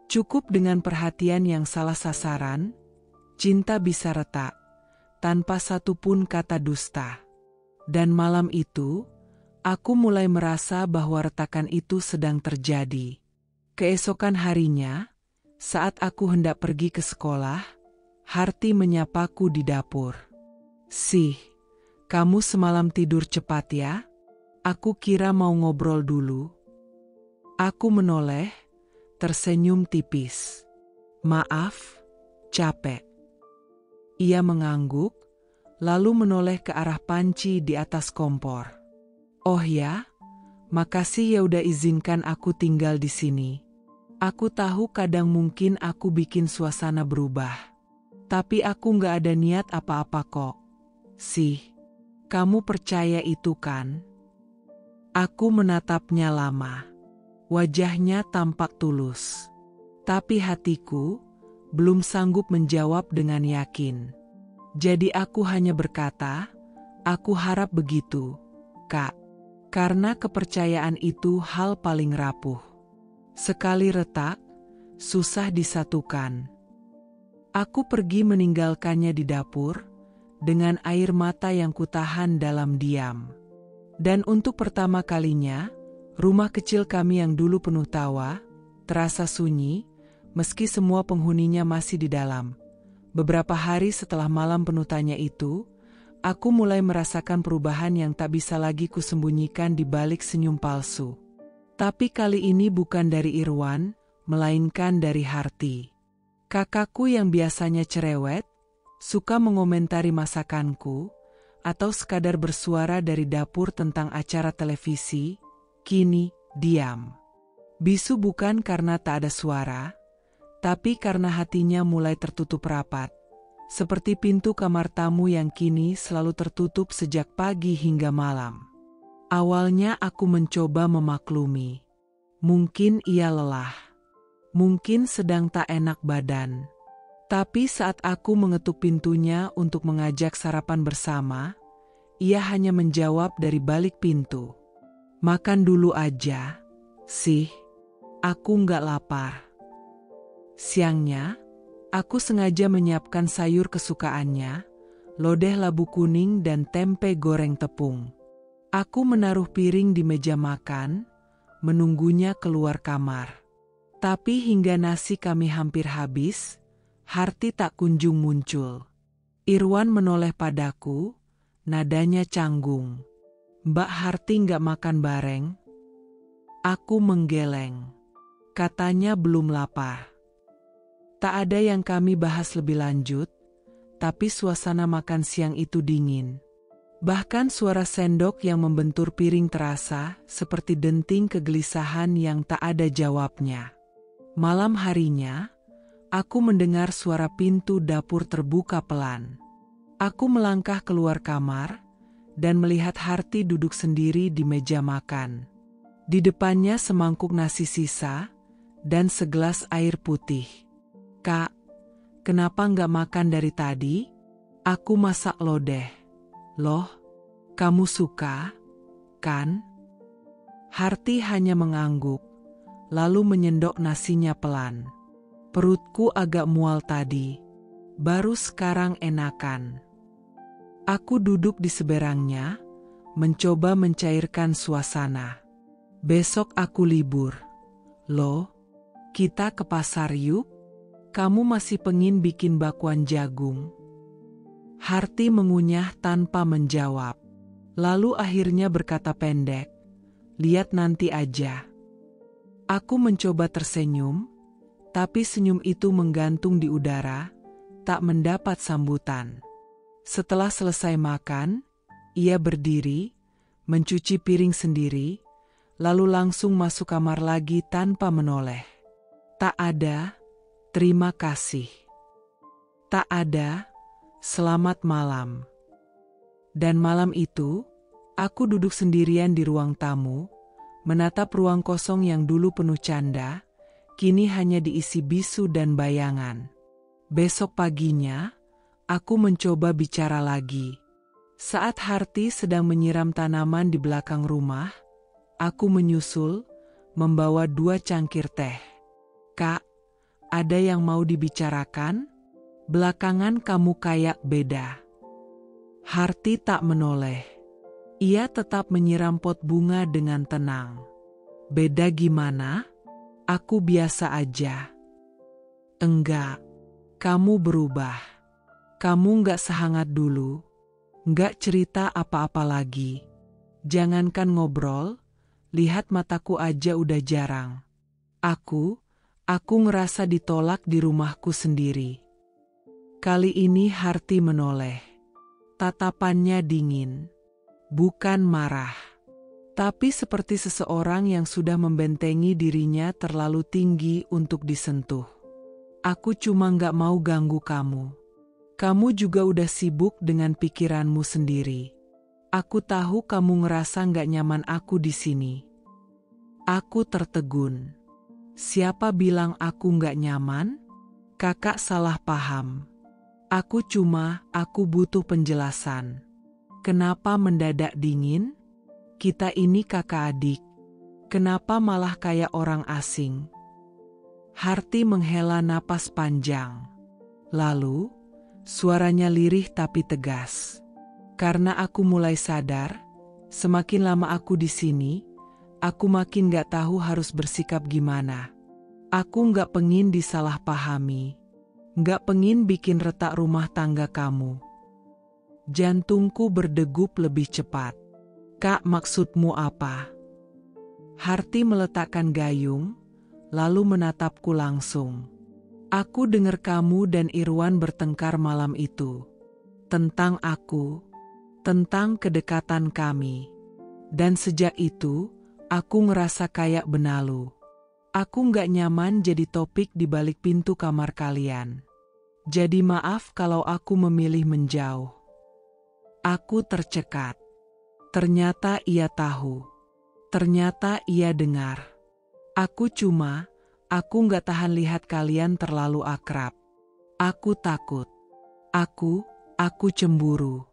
Cukup dengan perhatian yang salah sasaran, cinta bisa retak, tanpa satupun kata dusta. Dan malam itu, aku mulai merasa bahwa retakan itu sedang terjadi. Keesokan harinya, saat aku hendak pergi ke sekolah, Harti menyapaku di dapur. "Sih, kamu semalam tidur cepat ya? Aku kira mau ngobrol dulu." Aku menoleh, tersenyum tipis. "Maaf, capek." Ia mengangguk, lalu menoleh ke arah panci di atas kompor. "Oh ya, makasih ya udah izinkan aku tinggal di sini. Aku tahu kadang mungkin aku bikin suasana berubah. Tapi aku nggak ada niat apa-apa kok. Sih, kamu percaya itu kan?" Aku menatapnya lama. Wajahnya tampak tulus. Tapi hatiku belum sanggup menjawab dengan yakin. Jadi aku hanya berkata, "Aku harap begitu, Kak." Karena kepercayaan itu hal paling rapuh. Sekali retak, susah disatukan. Aku pergi meninggalkannya di dapur, dengan air mata yang kutahan dalam diam. Dan untuk pertama kalinya, rumah kecil kami yang dulu penuh tawa, terasa sunyi, meski semua penghuninya masih di dalam. Beberapa hari setelah malam penuh tanya itu, aku mulai merasakan perubahan yang tak bisa lagi kusembunyikan di balik senyum palsu. Tapi kali ini bukan dari Irwan, melainkan dari Harti. Kakakku yang biasanya cerewet, suka mengomentari masakanku, atau sekadar bersuara dari dapur tentang acara televisi, kini diam. Bisu bukan karena tak ada suara, tapi karena hatinya mulai tertutup rapat, seperti pintu kamar tamu yang kini selalu tertutup sejak pagi hingga malam. Awalnya aku mencoba memaklumi. Mungkin ia lelah. Mungkin sedang tak enak badan. Tapi saat aku mengetuk pintunya untuk mengajak sarapan bersama, ia hanya menjawab dari balik pintu. Makan dulu aja, sih. Aku nggak lapar. Siangnya, aku sengaja menyiapkan sayur kesukaannya, lodeh labu kuning dan tempe goreng tepung. Aku menaruh piring di meja makan, menunggunya keluar kamar. Tapi hingga nasi kami hampir habis, Harti tak kunjung muncul. Irwan menoleh padaku, nadanya canggung. Mbak Harti nggak makan bareng? Aku menggeleng. Katanya belum lapar. Tak ada yang kami bahas lebih lanjut, tapi suasana makan siang itu dingin. Bahkan suara sendok yang membentur piring terasa seperti denting kegelisahan yang tak ada jawabnya. Malam harinya, aku mendengar suara pintu dapur terbuka pelan. Aku melangkah keluar kamar dan melihat Harti duduk sendiri di meja makan. Di depannya semangkuk nasi sisa dan segelas air putih. Kak, kenapa nggak makan dari tadi? Aku masak lodeh. Loh, kamu suka, kan? Harti hanya mengangguk, lalu menyendok nasinya pelan. Perutku agak mual tadi, baru sekarang enakan. Aku duduk di seberangnya, mencoba mencairkan suasana. Besok aku libur. Loh, kita ke pasar yuk? Kamu masih pengin bikin bakwan jagung? Harti mengunyah tanpa menjawab. Lalu akhirnya berkata pendek, lihat nanti aja. Aku mencoba tersenyum, tapi senyum itu menggantung di udara, tak mendapat sambutan. Setelah selesai makan, ia berdiri, mencuci piring sendiri, lalu langsung masuk kamar lagi tanpa menoleh. Tak ada, terima kasih. Tak ada, selamat malam. Dan malam itu, aku duduk sendirian di ruang tamu, menatap ruang kosong yang dulu penuh canda, kini hanya diisi bisu dan bayangan. Besok paginya, aku mencoba bicara lagi. Saat Harti sedang menyiram tanaman di belakang rumah, aku menyusul, membawa 2 cangkir teh. Kak, ada yang mau dibicarakan? Belakangan kamu kayak beda. Harti tak menoleh. Ia tetap menyiram pot bunga dengan tenang. Beda gimana? Aku biasa aja. Enggak, kamu berubah. Kamu nggak sehangat dulu. Nggak cerita apa-apa lagi. Jangankan ngobrol, lihat mataku aja udah jarang. Aku ngerasa ditolak di rumahku sendiri. Kali ini Harti menoleh. Tatapannya dingin. Bukan marah. Tapi seperti seseorang yang sudah membentengi dirinya terlalu tinggi untuk disentuh. Aku cuma nggak mau ganggu kamu. Kamu juga udah sibuk dengan pikiranmu sendiri. Aku tahu kamu ngerasa nggak nyaman aku di sini. Aku tertegun. Siapa bilang aku nggak nyaman? Kakak salah paham. Aku butuh penjelasan. Kenapa mendadak dingin? Kita ini kakak adik. Kenapa malah kayak orang asing? Harti menghela napas panjang. Lalu, suaranya lirih tapi tegas. Karena aku mulai sadar, semakin lama aku di sini, aku makin gak tahu harus bersikap gimana. Aku gak pengin disalahpahami. Gak pengin bikin retak rumah tangga kamu. Jantungku berdegup lebih cepat. Kak, maksudmu apa? Harti meletakkan gayung, lalu menatapku langsung. Aku dengar kamu dan Irwan bertengkar malam itu. Tentang aku, tentang kedekatan kami. Dan sejak itu, aku ngerasa kayak benalu. Aku nggak nyaman jadi topik di balik pintu kamar kalian. Jadi maaf kalau aku memilih menjauh. Aku tercekat. Ternyata ia tahu. Ternyata ia dengar. Aku nggak tahan lihat kalian terlalu akrab. Aku takut. Aku cemburu.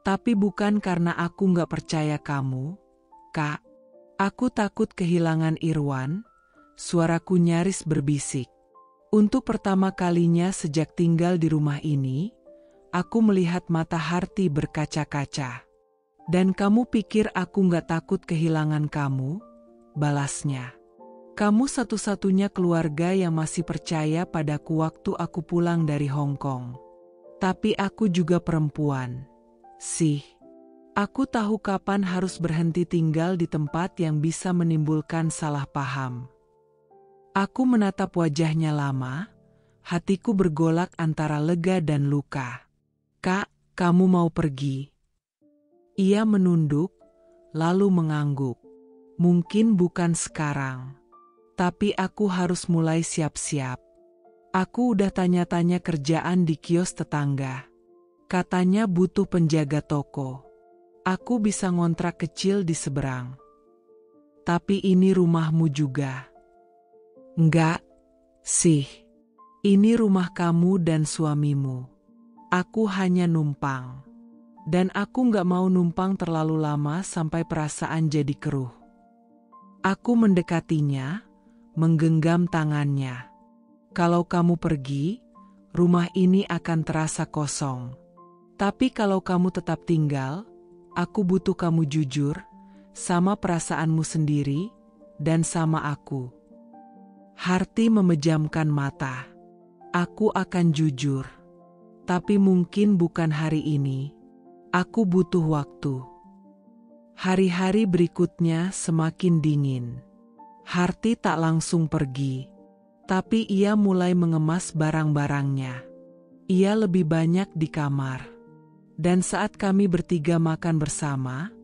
Tapi bukan karena aku nggak percaya kamu, Kak. Aku takut kehilangan Irwan. Suaraku nyaris berbisik. Untuk pertama kalinya sejak tinggal di rumah ini, aku melihat mata Harti berkaca-kaca. Dan kamu pikir aku nggak takut kehilangan kamu? Balasnya. Kamu satu-satunya keluarga yang masih percaya padaku waktu aku pulang dari Hong Kong. Tapi aku juga perempuan. Aku tahu kapan harus berhenti tinggal di tempat yang bisa menimbulkan salah paham. Aku menatap wajahnya lama, hatiku bergolak antara lega dan luka. Kak, kamu mau pergi? Ia menunduk, lalu mengangguk. Mungkin bukan sekarang. Tapi aku harus mulai siap-siap. Aku udah tanya-tanya kerjaan di kios tetangga. Katanya butuh penjaga toko. Aku bisa ngontrak kecil di seberang. Tapi ini rumahmu juga. Enggak, ini rumah kamu dan suamimu. Aku hanya numpang. Dan aku nggak mau numpang terlalu lama sampai perasaan jadi keruh. Aku mendekatinya, menggenggam tangannya. Kalau kamu pergi, rumah ini akan terasa kosong. Tapi kalau kamu tetap tinggal, aku butuh kamu jujur, sama perasaanmu sendiri, dan sama aku. Harti memejamkan mata. Aku akan jujur. Tapi mungkin bukan hari ini. Aku butuh waktu. Hari-hari berikutnya semakin dingin. Harti tak langsung pergi. Tapi ia mulai mengemas barang-barangnya. Ia lebih banyak di kamar. Dan saat kami bertiga makan bersama,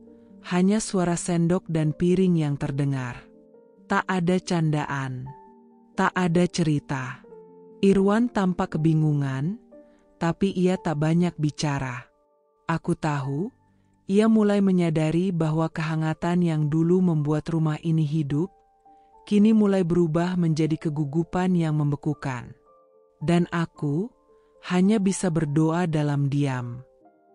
hanya suara sendok dan piring yang terdengar. Tak ada candaan. Tak ada cerita. Irwan tampak kebingungan, tapi ia tak banyak bicara. Aku tahu, ia mulai menyadari bahwa kehangatan yang dulu membuat rumah ini hidup, kini mulai berubah menjadi kegugupan yang membekukan. Dan aku hanya bisa berdoa dalam diam.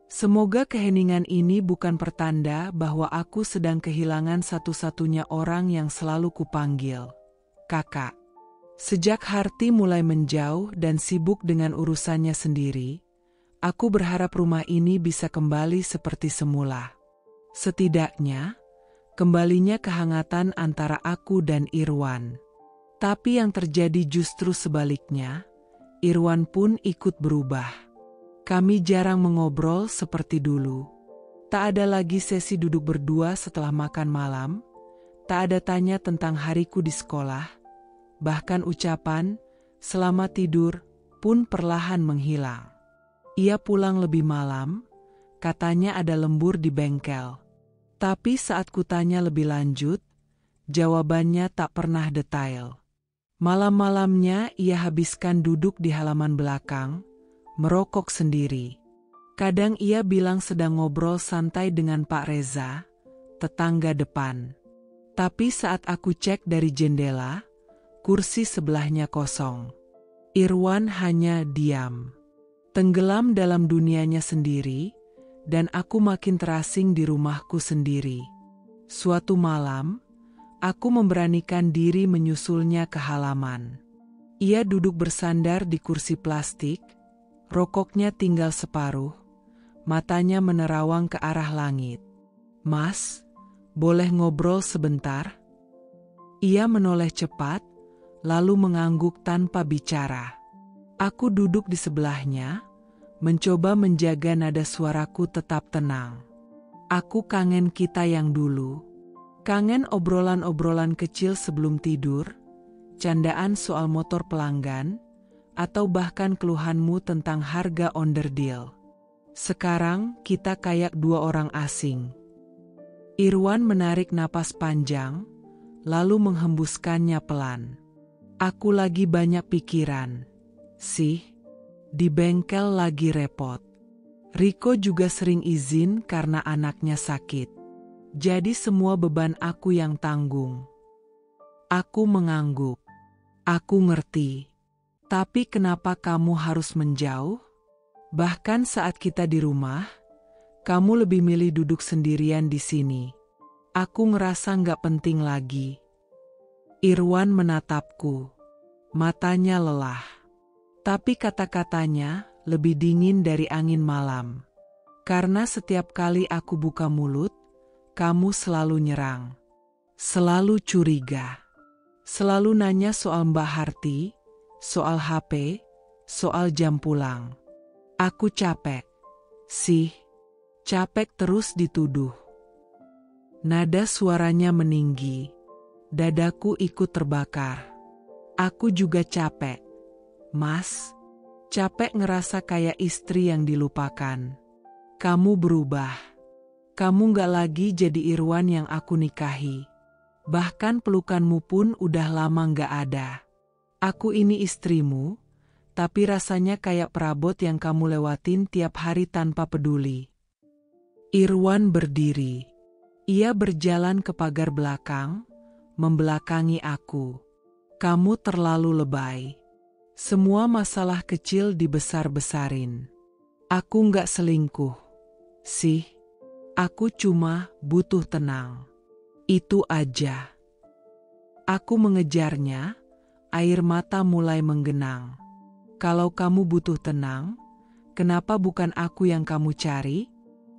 Semoga keheningan ini bukan pertanda bahwa aku sedang kehilangan satu-satunya orang yang selalu kupanggil, Kakak. Sejak Harti mulai menjauh dan sibuk dengan urusannya sendiri, aku berharap rumah ini bisa kembali seperti semula. Setidaknya, kembalinya kehangatan antara aku dan Irwan. Tapi yang terjadi justru sebaliknya, Irwan pun ikut berubah. Kami jarang mengobrol seperti dulu. Tak ada lagi sesi duduk berdua setelah makan malam, tak ada tanya tentang hariku di sekolah, bahkan ucapan, selamat tidur, pun perlahan menghilang. Ia pulang lebih malam, katanya ada lembur di bengkel. Tapi saat kutanya lebih lanjut, jawabannya tak pernah detail. Malam-malamnya ia habiskan duduk di halaman belakang, merokok sendiri. Kadang ia bilang sedang ngobrol santai dengan Pak Reza, tetangga depan. Tapi saat aku cek dari jendela, kursi sebelahnya kosong. Irwan hanya diam. Tenggelam dalam dunianya sendiri, dan aku makin terasing di rumahku sendiri. Suatu malam, aku memberanikan diri menyusulnya ke halaman. Ia duduk bersandar di kursi plastik, rokoknya tinggal separuh, matanya menerawang ke arah langit. Mas, boleh ngobrol sebentar? Ia menoleh cepat, lalu mengangguk tanpa bicara. Aku duduk di sebelahnya, mencoba menjaga nada suaraku tetap tenang. Aku kangen kita yang dulu. Kangen obrolan-obrolan kecil sebelum tidur, candaan soal motor pelanggan, atau bahkan keluhanmu tentang harga onderdil. Sekarang kita kayak dua orang asing. Irwan menarik napas panjang, lalu menghembuskannya pelan. Aku lagi banyak pikiran. Di bengkel lagi repot. Riko juga sering izin karena anaknya sakit. Jadi semua beban aku yang tanggung. Aku mengangguk. Aku ngerti. Tapi kenapa kamu harus menjauh? Bahkan saat kita di rumah, kamu lebih milih duduk sendirian di sini. Aku ngerasa nggak penting lagi. Irwan menatapku. Matanya lelah. Tapi kata-katanya lebih dingin dari angin malam. Karena setiap kali aku buka mulut, kamu selalu nyerang. Selalu curiga. Selalu nanya soal Mbak Harti, soal HP, soal jam pulang. Aku capek. Capek terus dituduh. Nada suaranya meninggi. Dadaku ikut terbakar. Aku juga capek, Mas. Capek ngerasa kayak istri yang dilupakan. Kamu berubah. Kamu gak lagi jadi Irwan yang aku nikahi. Bahkan pelukanmu pun udah lama gak ada. Aku ini istrimu, tapi rasanya kayak perabot yang kamu lewatin tiap hari tanpa peduli. Irwan berdiri. Ia berjalan ke pagar belakang, membelakangi aku. Kamu terlalu lebay. Semua masalah kecil dibesar-besarin. Aku gak selingkuh. Aku cuma butuh tenang. Itu aja. Aku mengejarnya, air mata mulai menggenang. Kalau kamu butuh tenang, kenapa bukan aku yang kamu cari?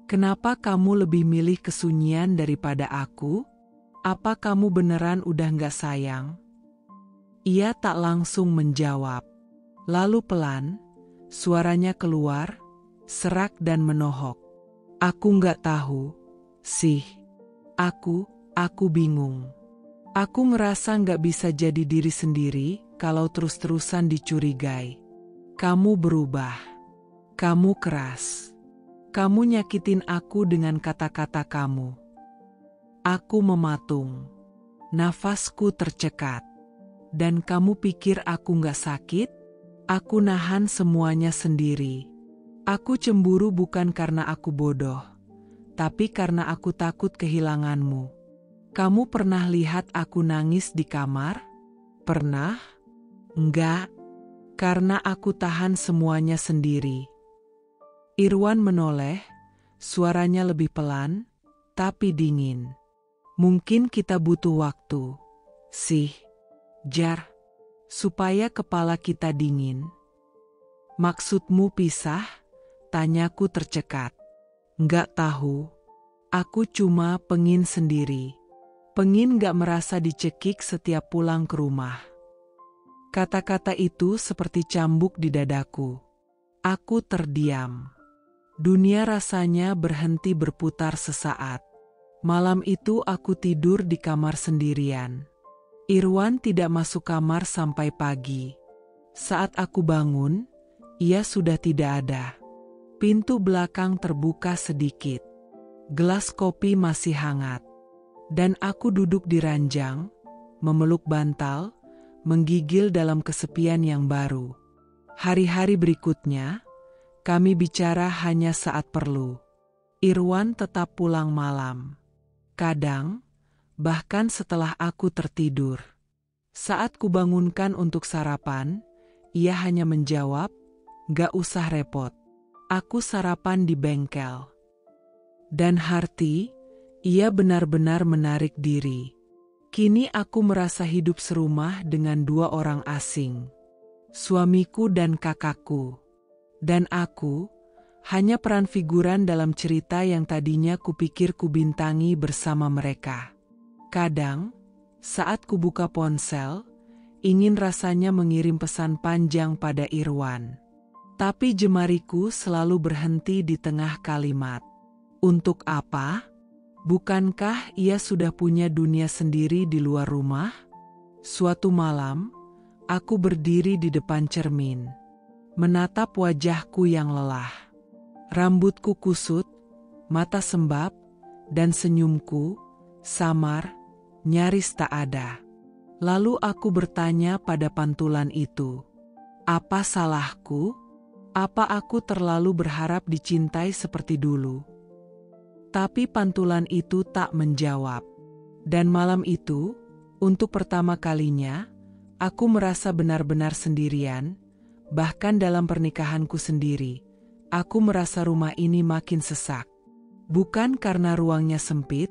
Kenapa kamu lebih milih kesunyian daripada aku? Apa kamu beneran udah gak sayang? Ia tak langsung menjawab. Lalu pelan, suaranya keluar, serak dan menohok. Aku gak tahu, Aku bingung. Aku ngerasa gak bisa jadi diri sendiri kalau terus-terusan dicurigai. Kamu berubah. Kamu keras. Kamu nyakitin aku dengan kata-kata kamu. Aku mematung. Nafasku tercekat. Dan kamu pikir aku gak sakit? Aku nahan semuanya sendiri. Aku cemburu bukan karena aku bodoh, tapi karena aku takut kehilanganmu. Kamu pernah lihat aku nangis di kamar? Pernah? Enggak, karena aku tahan semuanya sendiri. Irwan menoleh, suaranya lebih pelan, tapi dingin. Mungkin kita butuh waktu, Jar, supaya kepala kita dingin. Maksudmu pisah? Tanyaku tercekat. Enggak tahu, aku cuma pengin sendiri. Pengin gak merasa dicekik setiap pulang ke rumah. Kata-kata itu seperti cambuk di dadaku. Aku terdiam. Dunia rasanya berhenti berputar sesaat. Malam itu aku tidur di kamar sendirian. Irwan tidak masuk kamar sampai pagi. Saat aku bangun, ia sudah tidak ada. Pintu belakang terbuka sedikit. Gelas kopi masih hangat. Dan aku duduk di ranjang, memeluk bantal, menggigil dalam kesepian yang baru. Hari-hari berikutnya, kami bicara hanya saat perlu. Irwan tetap pulang malam. Kadang, bahkan setelah aku tertidur. Saat kubangunkan untuk sarapan, ia hanya menjawab, "Gak usah repot. Aku sarapan di bengkel." Dan Harti, ia benar-benar menarik diri. Kini aku merasa hidup serumah dengan dua orang asing. Suamiku dan kakakku. Dan aku, hanya peran figuran dalam cerita yang tadinya kupikir kubintangi bersama mereka. Kadang, saat kubuka ponsel, ingin rasanya mengirim pesan panjang pada Irwan. Tapi jemariku selalu berhenti di tengah kalimat. Untuk apa? Bukankah ia sudah punya dunia sendiri di luar rumah? Suatu malam, aku berdiri di depan cermin, menatap wajahku yang lelah. Rambutku kusut, mata sembab, dan senyumku, samar, nyaris tak ada. Lalu aku bertanya pada pantulan itu, apa salahku? Apa aku terlalu berharap dicintai seperti dulu? Tetapi pantulan itu tak menjawab. Dan malam itu, untuk pertama kalinya, aku merasa benar-benar sendirian, bahkan dalam pernikahanku sendiri. Aku merasa rumah ini makin sesak. Bukan karena ruangnya sempit,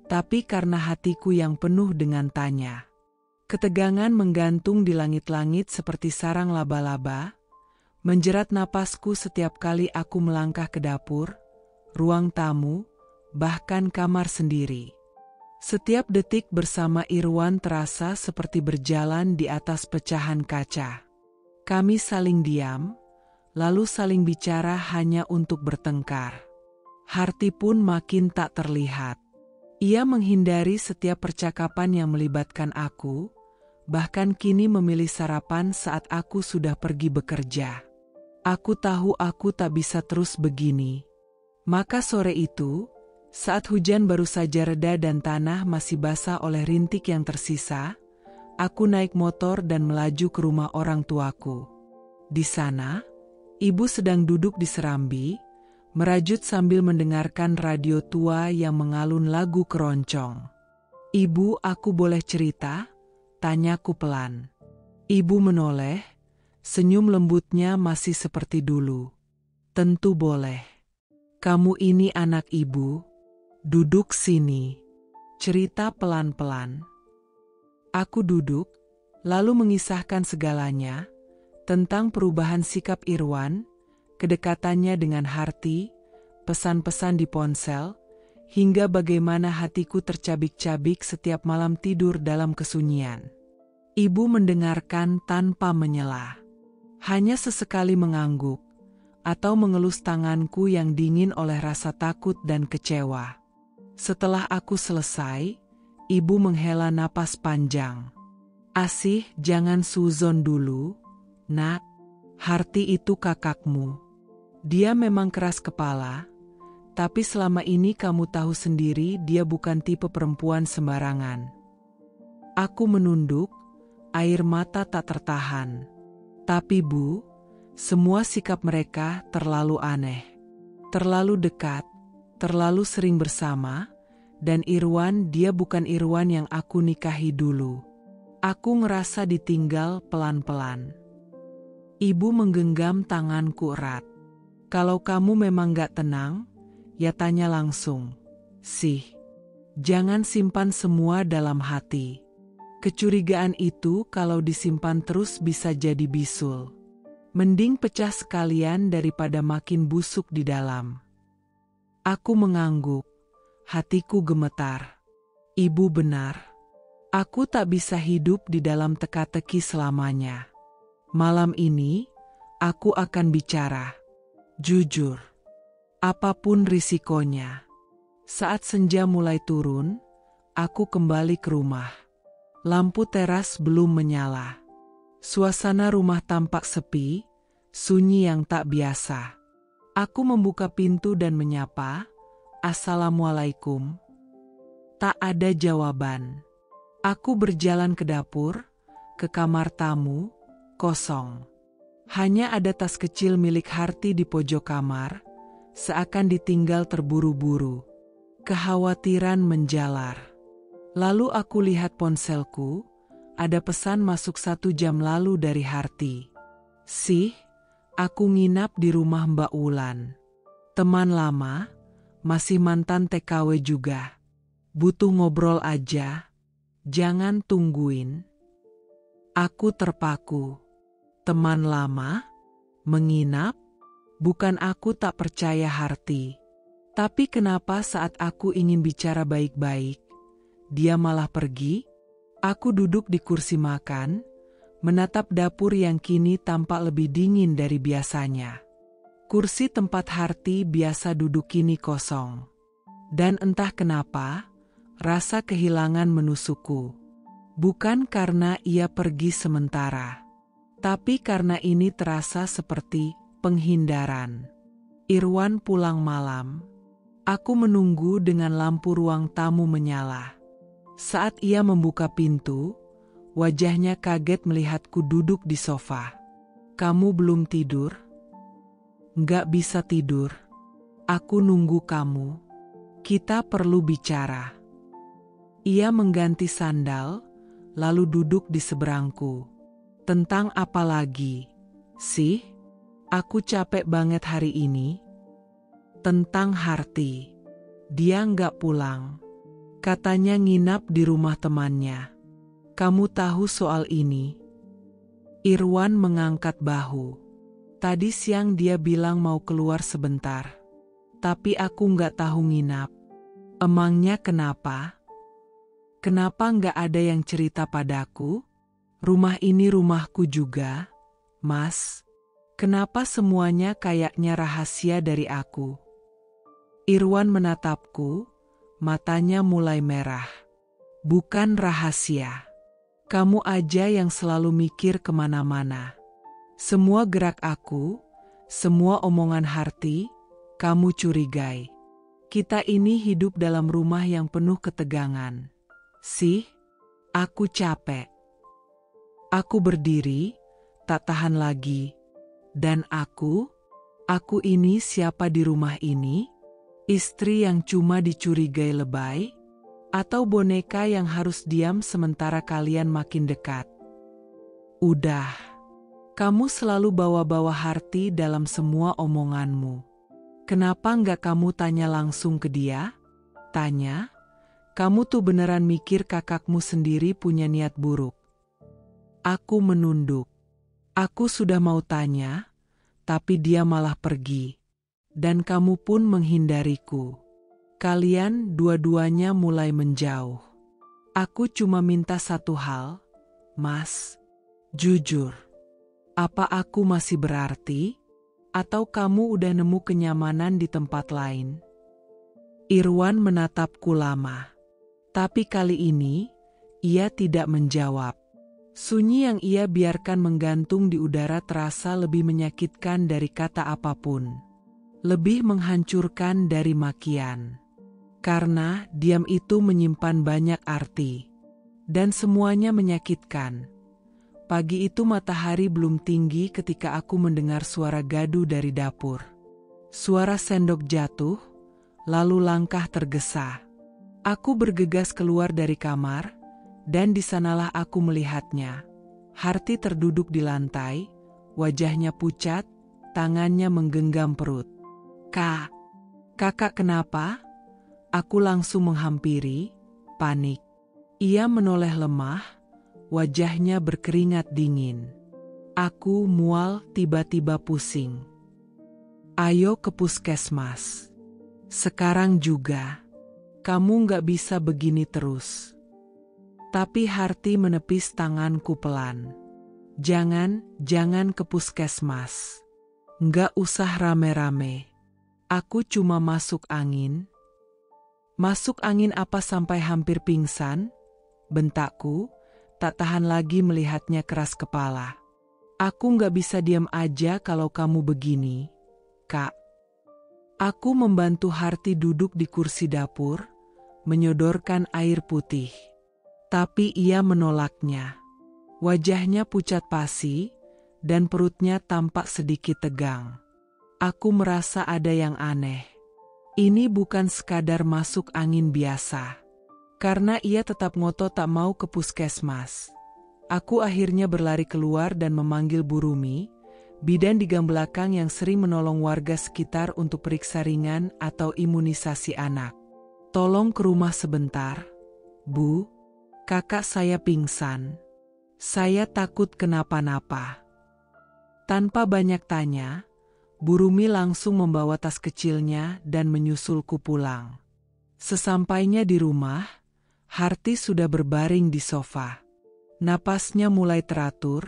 tapi karena hatiku yang penuh dengan tanya. Ketegangan menggantung di langit-langit seperti sarang laba-laba, menjerat napasku setiap kali aku melangkah ke dapur, ruang tamu, bahkan kamar sendiri. Setiap detik bersama Irwan terasa seperti berjalan di atas pecahan kaca. Kami saling diam, lalu saling bicara hanya untuk bertengkar. Harti pun makin tak terlihat. Ia menghindari setiap percakapan yang melibatkan aku, bahkan kini memilih sarapan saat aku sudah pergi bekerja. Aku tahu aku tak bisa terus begini. Maka sore itu, saat hujan baru saja reda dan tanah masih basah oleh rintik yang tersisa, aku naik motor dan melaju ke rumah orang tuaku. Di sana, ibu sedang duduk di serambi, merajut sambil mendengarkan radio tua yang mengalun lagu keroncong. "Ibu, aku boleh cerita?" tanyaku pelan. Ibu menoleh, senyum lembutnya masih seperti dulu. "Tentu boleh. Kamu ini anak ibu. Duduk sini." Cerita pelan-pelan. Aku duduk, lalu mengisahkan segalanya, tentang perubahan sikap Irwan, kedekatannya dengan Harti, pesan-pesan di ponsel, hingga bagaimana hatiku tercabik-cabik setiap malam tidur dalam kesunyian. Ibu mendengarkan tanpa menyela. Hanya sesekali mengangguk, atau mengelus tanganku yang dingin oleh rasa takut dan kecewa. Setelah aku selesai, ibu menghela napas panjang. "Asih, jangan suzon dulu, nak. Harti itu kakakmu. Dia memang keras kepala, tapi selama ini kamu tahu sendiri dia bukan tipe perempuan sembarangan." Aku menunduk, air mata tak tertahan. "Tapi Bu, semua sikap mereka terlalu aneh. Terlalu dekat, terlalu sering bersama, dan Irwan dia bukan Irwan yang aku nikahi dulu." Aku ngerasa ditinggal pelan-pelan. Ibu menggenggam tanganku erat. "Kalau kamu memang gak tenang, ya tanya langsung. Sih, jangan simpan semua dalam hati. Kecurigaan itu kalau disimpan terus bisa jadi bisul. Mending pecah sekalian daripada makin busuk di dalam." Aku mengangguk, hatiku gemetar. Ibu benar. Aku tak bisa hidup di dalam teka-teki selamanya. Malam ini, aku akan bicara. Jujur. Apapun risikonya. Saat senja mulai turun, aku kembali ke rumah. Lampu teras belum menyala. Suasana rumah tampak sepi, sunyi yang tak biasa. Aku membuka pintu dan menyapa, "Assalamualaikum." Tak ada jawaban. Aku berjalan ke dapur, ke kamar tamu, kosong. Hanya ada tas kecil milik Harti di pojok kamar, seakan ditinggal terburu-buru. Kekhawatiran menjalar. Lalu aku lihat ponselku, ada pesan masuk 1 jam lalu dari Harti. "Sih, aku nginap di rumah Mbak Wulan. Teman lama, masih mantan TKW juga. Butuh ngobrol aja. Jangan tungguin." Aku terpaku. Teman lama? Menginap? Bukan aku tak percaya Harti. Tapi kenapa saat aku ingin bicara baik-baik, dia malah pergi? Aku duduk di kursi makan, menatap dapur yang kini tampak lebih dingin dari biasanya. Kursi tempat Harti biasa duduk kini kosong. Dan entah kenapa, rasa kehilangan menusukku. Bukan karena ia pergi sementara, tapi karena ini terasa seperti penghindaran. Irwan pulang malam. Aku menunggu dengan lampu ruang tamu menyala. Saat ia membuka pintu, wajahnya kaget melihatku duduk di sofa. "Kamu belum tidur?" "Nggak bisa tidur. Aku nunggu kamu." Kita perlu bicara. Ia mengganti sandal, lalu duduk di seberangku. Tentang apa lagi, sih? Aku capek banget hari ini. Tentang Harti. Dia nggak pulang. Katanya nginap di rumah temannya. Kamu tahu soal ini? Irwan mengangkat bahu. Tadi siang dia bilang mau keluar sebentar. Tapi aku nggak tahu nginap. Emangnya kenapa? Kenapa nggak ada yang cerita padaku? Rumah ini rumahku juga, Mas. Kenapa semuanya kayaknya rahasia dari aku? Irwan menatapku, matanya mulai merah. Bukan rahasia. Kamu aja yang selalu mikir kemana-mana. Semua gerak aku, semua omongan Harti, kamu curigai. Kita ini hidup dalam rumah yang penuh ketegangan. Sih, aku capek. Aku berdiri, tak tahan lagi. Dan aku ini siapa di rumah ini? Istri yang cuma dicurigai lebay? Atau boneka yang harus diam sementara kalian makin dekat? Udah, kamu selalu bawa-bawa Harti dalam semua omonganmu. Kenapa nggak kamu tanya langsung ke dia? Tanya, kamu tuh beneran mikir kakakmu sendiri punya niat buruk? Aku menunduk. Aku sudah mau tanya, tapi dia malah pergi. Dan kamu pun menghindariku. Kalian dua-duanya mulai menjauh. Aku cuma minta satu hal, Mas. Jujur. Apa aku masih berarti? Atau kamu udah nemu kenyamanan di tempat lain? Irwan menatapku lama. Tapi kali ini, ia tidak menjawab. Sunyi yang ia biarkan menggantung di udara terasa lebih menyakitkan dari kata apapun. Lebih menghancurkan dari makian. Karena diam itu menyimpan banyak arti. Dan semuanya menyakitkan. Pagi itu matahari belum tinggi ketika aku mendengar suara gaduh dari dapur. Suara sendok jatuh, lalu langkah tergesa. Aku bergegas keluar dari kamar, dan di sanalah aku melihatnya. Harti terduduk di lantai, wajahnya pucat, tangannya menggenggam perut. Kakak kenapa? Aku langsung menghampiri, panik. Ia menoleh lemah, wajahnya berkeringat dingin. Aku mual, tiba-tiba pusing. Ayo ke puskesmas. Sekarang juga. Kamu nggak bisa begini terus. Tapi Harti menepis tanganku pelan. Jangan ke puskesmas. Nggak usah rame-rame. Aku cuma masuk angin. Masuk angin apa sampai hampir pingsan? Bentakku, tak tahan lagi melihatnya keras kepala. Aku nggak bisa diam aja kalau kamu begini, Kak. Aku membantu Harti duduk di kursi dapur, menyodorkan air putih. Tapi ia menolaknya. Wajahnya pucat pasi, dan perutnya tampak sedikit tegang. Aku merasa ada yang aneh. Ini bukan sekadar masuk angin biasa. Karena ia tetap ngotot tak mau ke puskesmas. Aku akhirnya berlari keluar dan memanggil Bu Rumi, bidan di gang belakang yang sering menolong warga sekitar untuk periksa ringan atau imunisasi anak. Tolong ke rumah sebentar. Bu, kakak saya pingsan. Saya takut kenapa-napa. Tanpa banyak tanya, Bu Rumi langsung membawa tas kecilnya dan menyusulku pulang. Sesampainya di rumah, Harti sudah berbaring di sofa. Napasnya mulai teratur,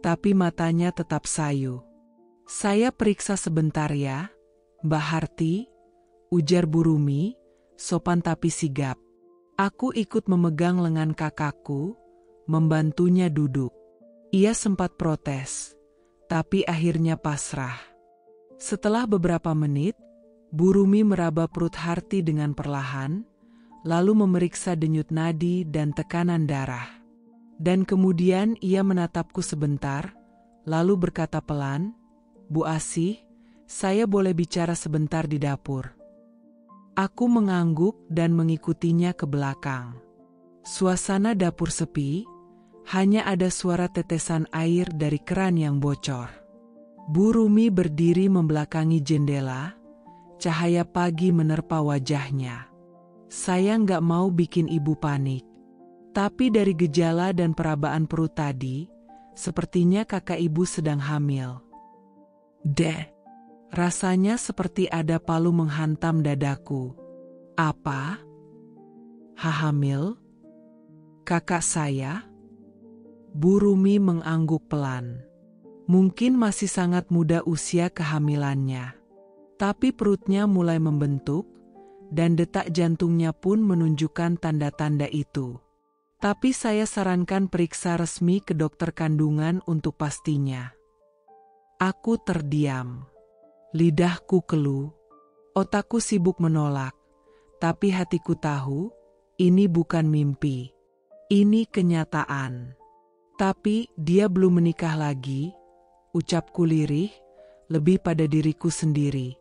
tapi matanya tetap sayu. Saya periksa sebentar ya, Mbak Harti, ujar Bu Rumi, sopan tapi sigap. Aku ikut memegang lengan kakakku, membantunya duduk. Ia sempat protes, tapi akhirnya pasrah. Setelah beberapa menit, Bu Rumi meraba perut Harti dengan perlahan, lalu memeriksa denyut nadi dan tekanan darah. Dan kemudian ia menatapku sebentar, lalu berkata pelan, Bu Asih, saya boleh bicara sebentar di dapur. Aku mengangguk dan mengikutinya ke belakang. Suasana dapur sepi, hanya ada suara tetesan air dari keran yang bocor. Bu Rumi berdiri membelakangi jendela, cahaya pagi menerpa wajahnya. Saya nggak mau bikin ibu panik. Tapi dari gejala dan perabaan perut tadi, sepertinya kakak ibu sedang hamil. Rasanya seperti ada palu menghantam dadaku. Apa? Hamil? Kakak saya? Bu Rumi mengangguk pelan. Mungkin masih sangat muda usia kehamilannya. Tapi perutnya mulai membentuk, dan detak jantungnya pun menunjukkan tanda-tanda itu. Tapi saya sarankan periksa resmi ke dokter kandungan untuk pastinya. Aku terdiam. Lidahku keluh. Otakku sibuk menolak. Tapi hatiku tahu, ini bukan mimpi. Ini kenyataan. Tapi dia belum menikah lagi, ucapku lirih, lebih pada diriku sendiri.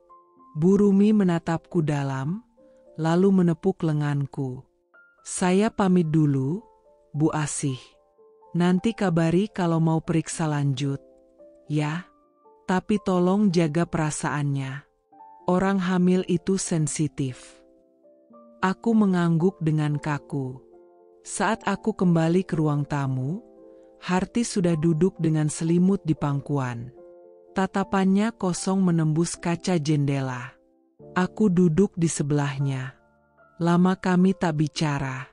Bu Rumi menatapku dalam, lalu menepuk lenganku. Saya pamit dulu, Bu Asih. Nanti kabari kalau mau periksa lanjut. Ya, tapi tolong jaga perasaannya. Orang hamil itu sensitif. Aku mengangguk dengan kaku. Saat aku kembali ke ruang tamu, Harti sudah duduk dengan selimut di pangkuan. Tatapannya kosong menembus kaca jendela. Aku duduk di sebelahnya. Lama kami tak bicara.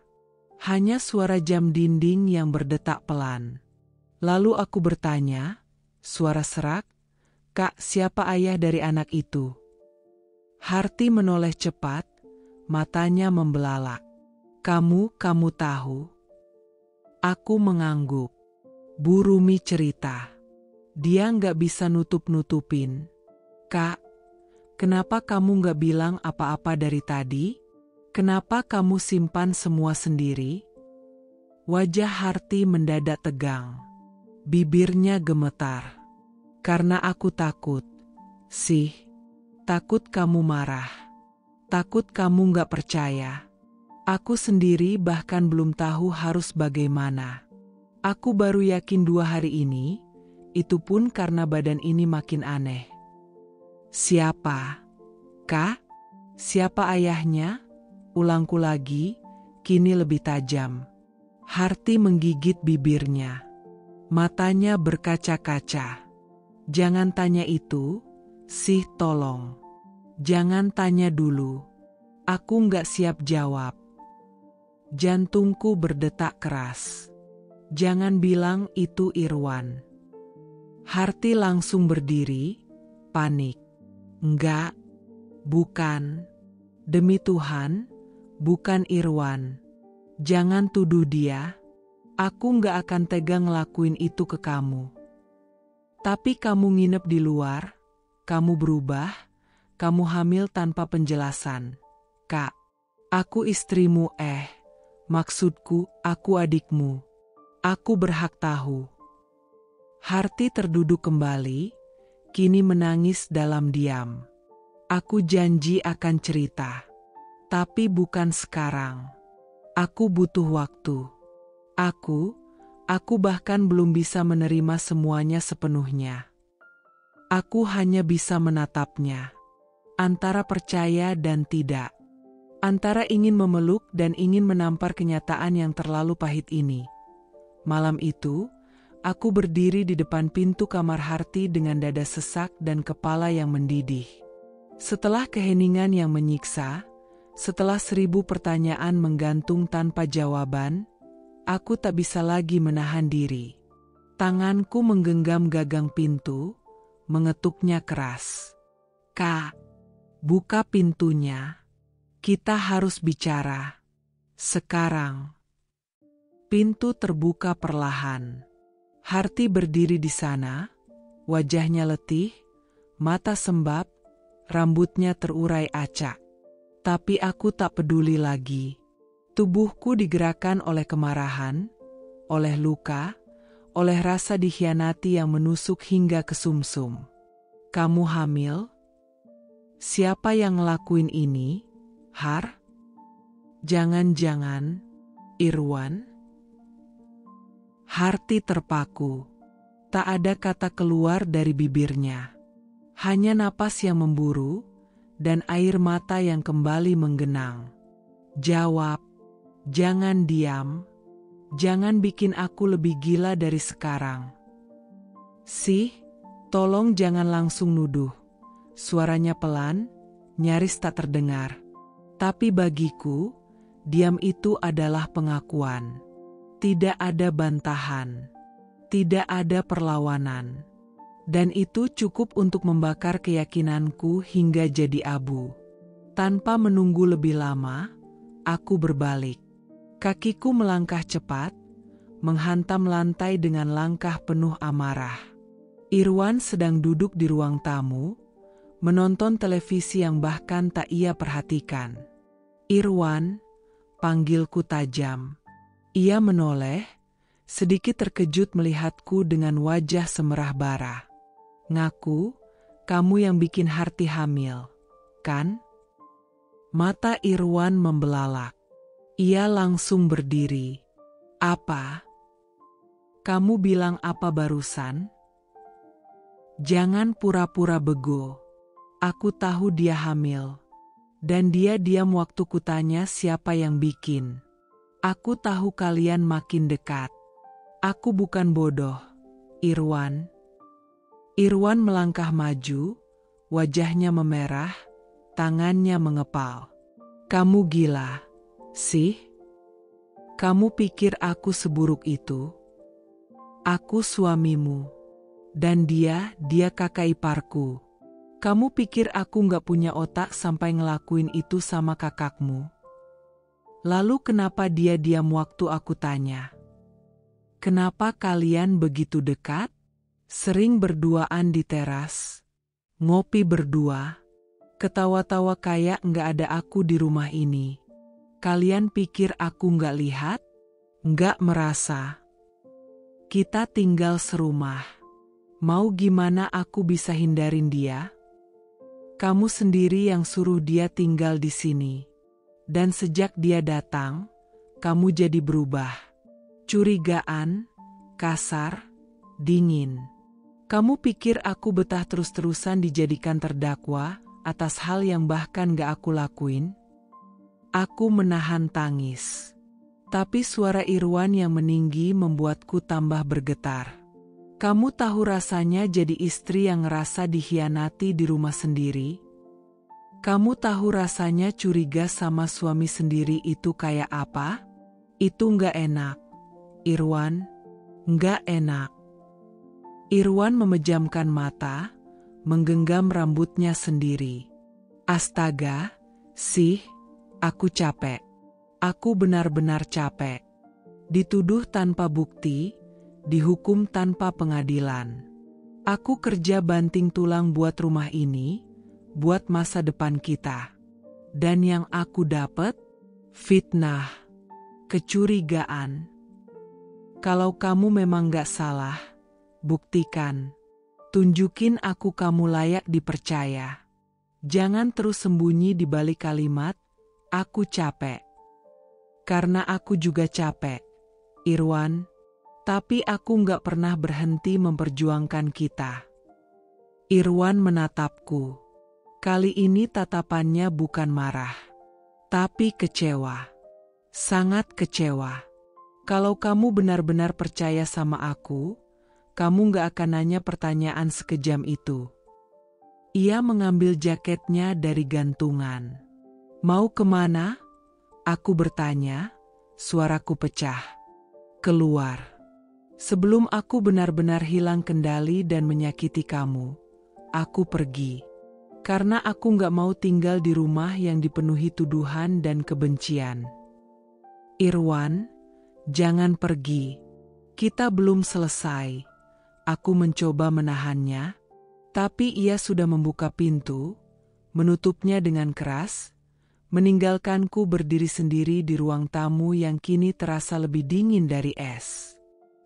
Hanya suara jam dinding yang berdetak pelan. Lalu aku bertanya, suara serak, "Kak, siapa ayah dari anak itu?" Harti menoleh cepat, matanya membelalak. Kamu tahu?" Aku mengangguk. Bu Rumi cerita. Dia nggak bisa nutup-nutupin. "Kak, kenapa kamu nggak bilang apa-apa dari tadi? Kenapa kamu simpan semua sendiri?" Wajah Harti mendadak tegang. Bibirnya gemetar. "Karena aku takut. Takut kamu marah. Takut kamu nggak percaya. Aku sendiri bahkan belum tahu harus bagaimana. Aku baru yakin 2 hari ini, itu pun karena badan ini makin aneh." "Siapa? Kak? Siapa ayahnya?" Ulangku lagi, kini lebih tajam. Harti menggigit bibirnya. Matanya berkaca-kaca. "Jangan tanya itu, tolong. Jangan tanya dulu. Aku nggak siap jawab." Jantungku berdetak keras. "Jangan bilang itu Irwan." Harti langsung berdiri, panik. "Enggak, bukan. Demi Tuhan, bukan Irwan. Jangan tuduh dia. Aku nggak akan tega ngelakuin itu ke kamu. Tapi kamu nginep di luar, kamu berubah, kamu hamil tanpa penjelasan. Kak, aku istrimu maksudku, aku adikmu. Aku berhak tahu." Harti terduduk kembali, kini menangis dalam diam. "Aku janji akan cerita. Tapi bukan sekarang. Aku butuh waktu. Aku bahkan belum bisa menerima semuanya sepenuhnya. Aku hanya bisa menatapnya. Antara percaya dan tidak. Antara ingin memeluk dan ingin menampar kenyataan yang terlalu pahit ini." Malam itu, aku berdiri di depan pintu kamar Harti dengan dada sesak dan kepala yang mendidih. Setelah keheningan yang menyiksa, setelah 1000 pertanyaan menggantung tanpa jawaban, aku tak bisa lagi menahan diri. Tanganku menggenggam gagang pintu, mengetuknya keras. "Kak, buka pintunya. Kita harus bicara. Sekarang." Pintu terbuka perlahan. Harti berdiri di sana, wajahnya letih, mata sembab, rambutnya terurai acak. Tapi aku tak peduli lagi. Tubuhku digerakkan oleh kemarahan, oleh luka, oleh rasa dikhianati yang menusuk hingga ke sumsum. "Kamu hamil? Siapa yang ngelakuin ini?" Har? Jangan-jangan, Irwan? Harti terpaku. Tak ada kata keluar dari bibirnya. Hanya napas yang memburu, dan air mata yang kembali menggenang. Jawab, jangan diam. Jangan bikin aku lebih gila dari sekarang. Sih, tolong jangan langsung nuduh. Suaranya pelan, nyaris tak terdengar. Tapi bagiku, diam itu adalah pengakuan. Tidak ada bantahan. Tidak ada perlawanan. Dan itu cukup untuk membakar keyakinanku hingga jadi abu. Tanpa menunggu lebih lama, aku berbalik. Kakiku melangkah cepat, menghantam lantai dengan langkah penuh amarah. Irwan sedang duduk di ruang tamu, menonton televisi yang bahkan tak ia perhatikan. Irwan, panggilku tajam. Ia menoleh, sedikit terkejut melihatku dengan wajah semerah bara. Ngaku, kamu yang bikin Harti hamil, kan? Mata Irwan membelalak. Ia langsung berdiri. Apa? Kamu bilang apa barusan? Jangan pura-pura bego. Aku tahu dia hamil. Dan dia diam waktu kutanya siapa yang bikin. Aku tahu kalian makin dekat. Aku bukan bodoh, Irwan. Irwan melangkah maju, wajahnya memerah, tangannya mengepal. Kamu gila. Sih? Kamu pikir aku seburuk itu? Aku suamimu. Dan dia kakak iparku. Kamu pikir aku gak punya otak sampai ngelakuin itu sama kakakmu? Lalu kenapa dia diam waktu aku tanya? Kenapa kalian begitu dekat? Sering berduaan di teras. Ngopi berdua. Ketawa-tawa kayak gak ada aku di rumah ini. Kalian pikir aku nggak lihat? Nggak merasa? Kita tinggal serumah. Mau gimana aku bisa hindarin dia? Kamu sendiri yang suruh dia tinggal di sini. Dan sejak dia datang, kamu jadi berubah. Curigaan, kasar, dingin. Kamu pikir aku betah terus-terusan dijadikan terdakwa atas hal yang bahkan gak aku lakuin? Aku menahan tangis. Tapi suara Irwan yang meninggi membuatku tambah bergetar. Kamu tahu rasanya jadi istri yang ngerasa dikhianati di rumah sendiri? Kamu tahu rasanya curiga sama suami sendiri itu kayak apa? Itu nggak enak, Irwan. Nggak enak. Irwan memejamkan mata, menggenggam rambutnya sendiri. Astaga, sih. Aku capek. Aku benar-benar capek. Dituduh tanpa bukti, dihukum tanpa pengadilan. Aku kerja banting tulang buat rumah ini, buat masa depan kita. Dan yang aku dapat? Fitnah. Kecurigaan. Kalau kamu memang gak salah, buktikan. Tunjukin aku kamu layak dipercaya. Jangan terus sembunyi di balik kalimat, aku capek. Karena aku juga capek, Irwan. Tapi aku gak pernah berhenti memperjuangkan kita. Irwan menatapku. Kali ini tatapannya bukan marah, tapi kecewa. Sangat kecewa. Kalau kamu benar-benar percaya sama aku, kamu gak akan nanya pertanyaan sekejam itu. Ia mengambil jaketnya dari gantungan. Mau kemana? Aku bertanya, suaraku pecah. Keluar. Sebelum aku benar-benar hilang kendali dan menyakiti kamu, aku pergi. Karena aku gak mau tinggal di rumah yang dipenuhi tuduhan dan kebencian. Irwan, jangan pergi. Kita belum selesai. Aku mencoba menahannya, tapi ia sudah membuka pintu, menutupnya dengan keras, meninggalkanku berdiri sendiri di ruang tamu yang kini terasa lebih dingin dari es.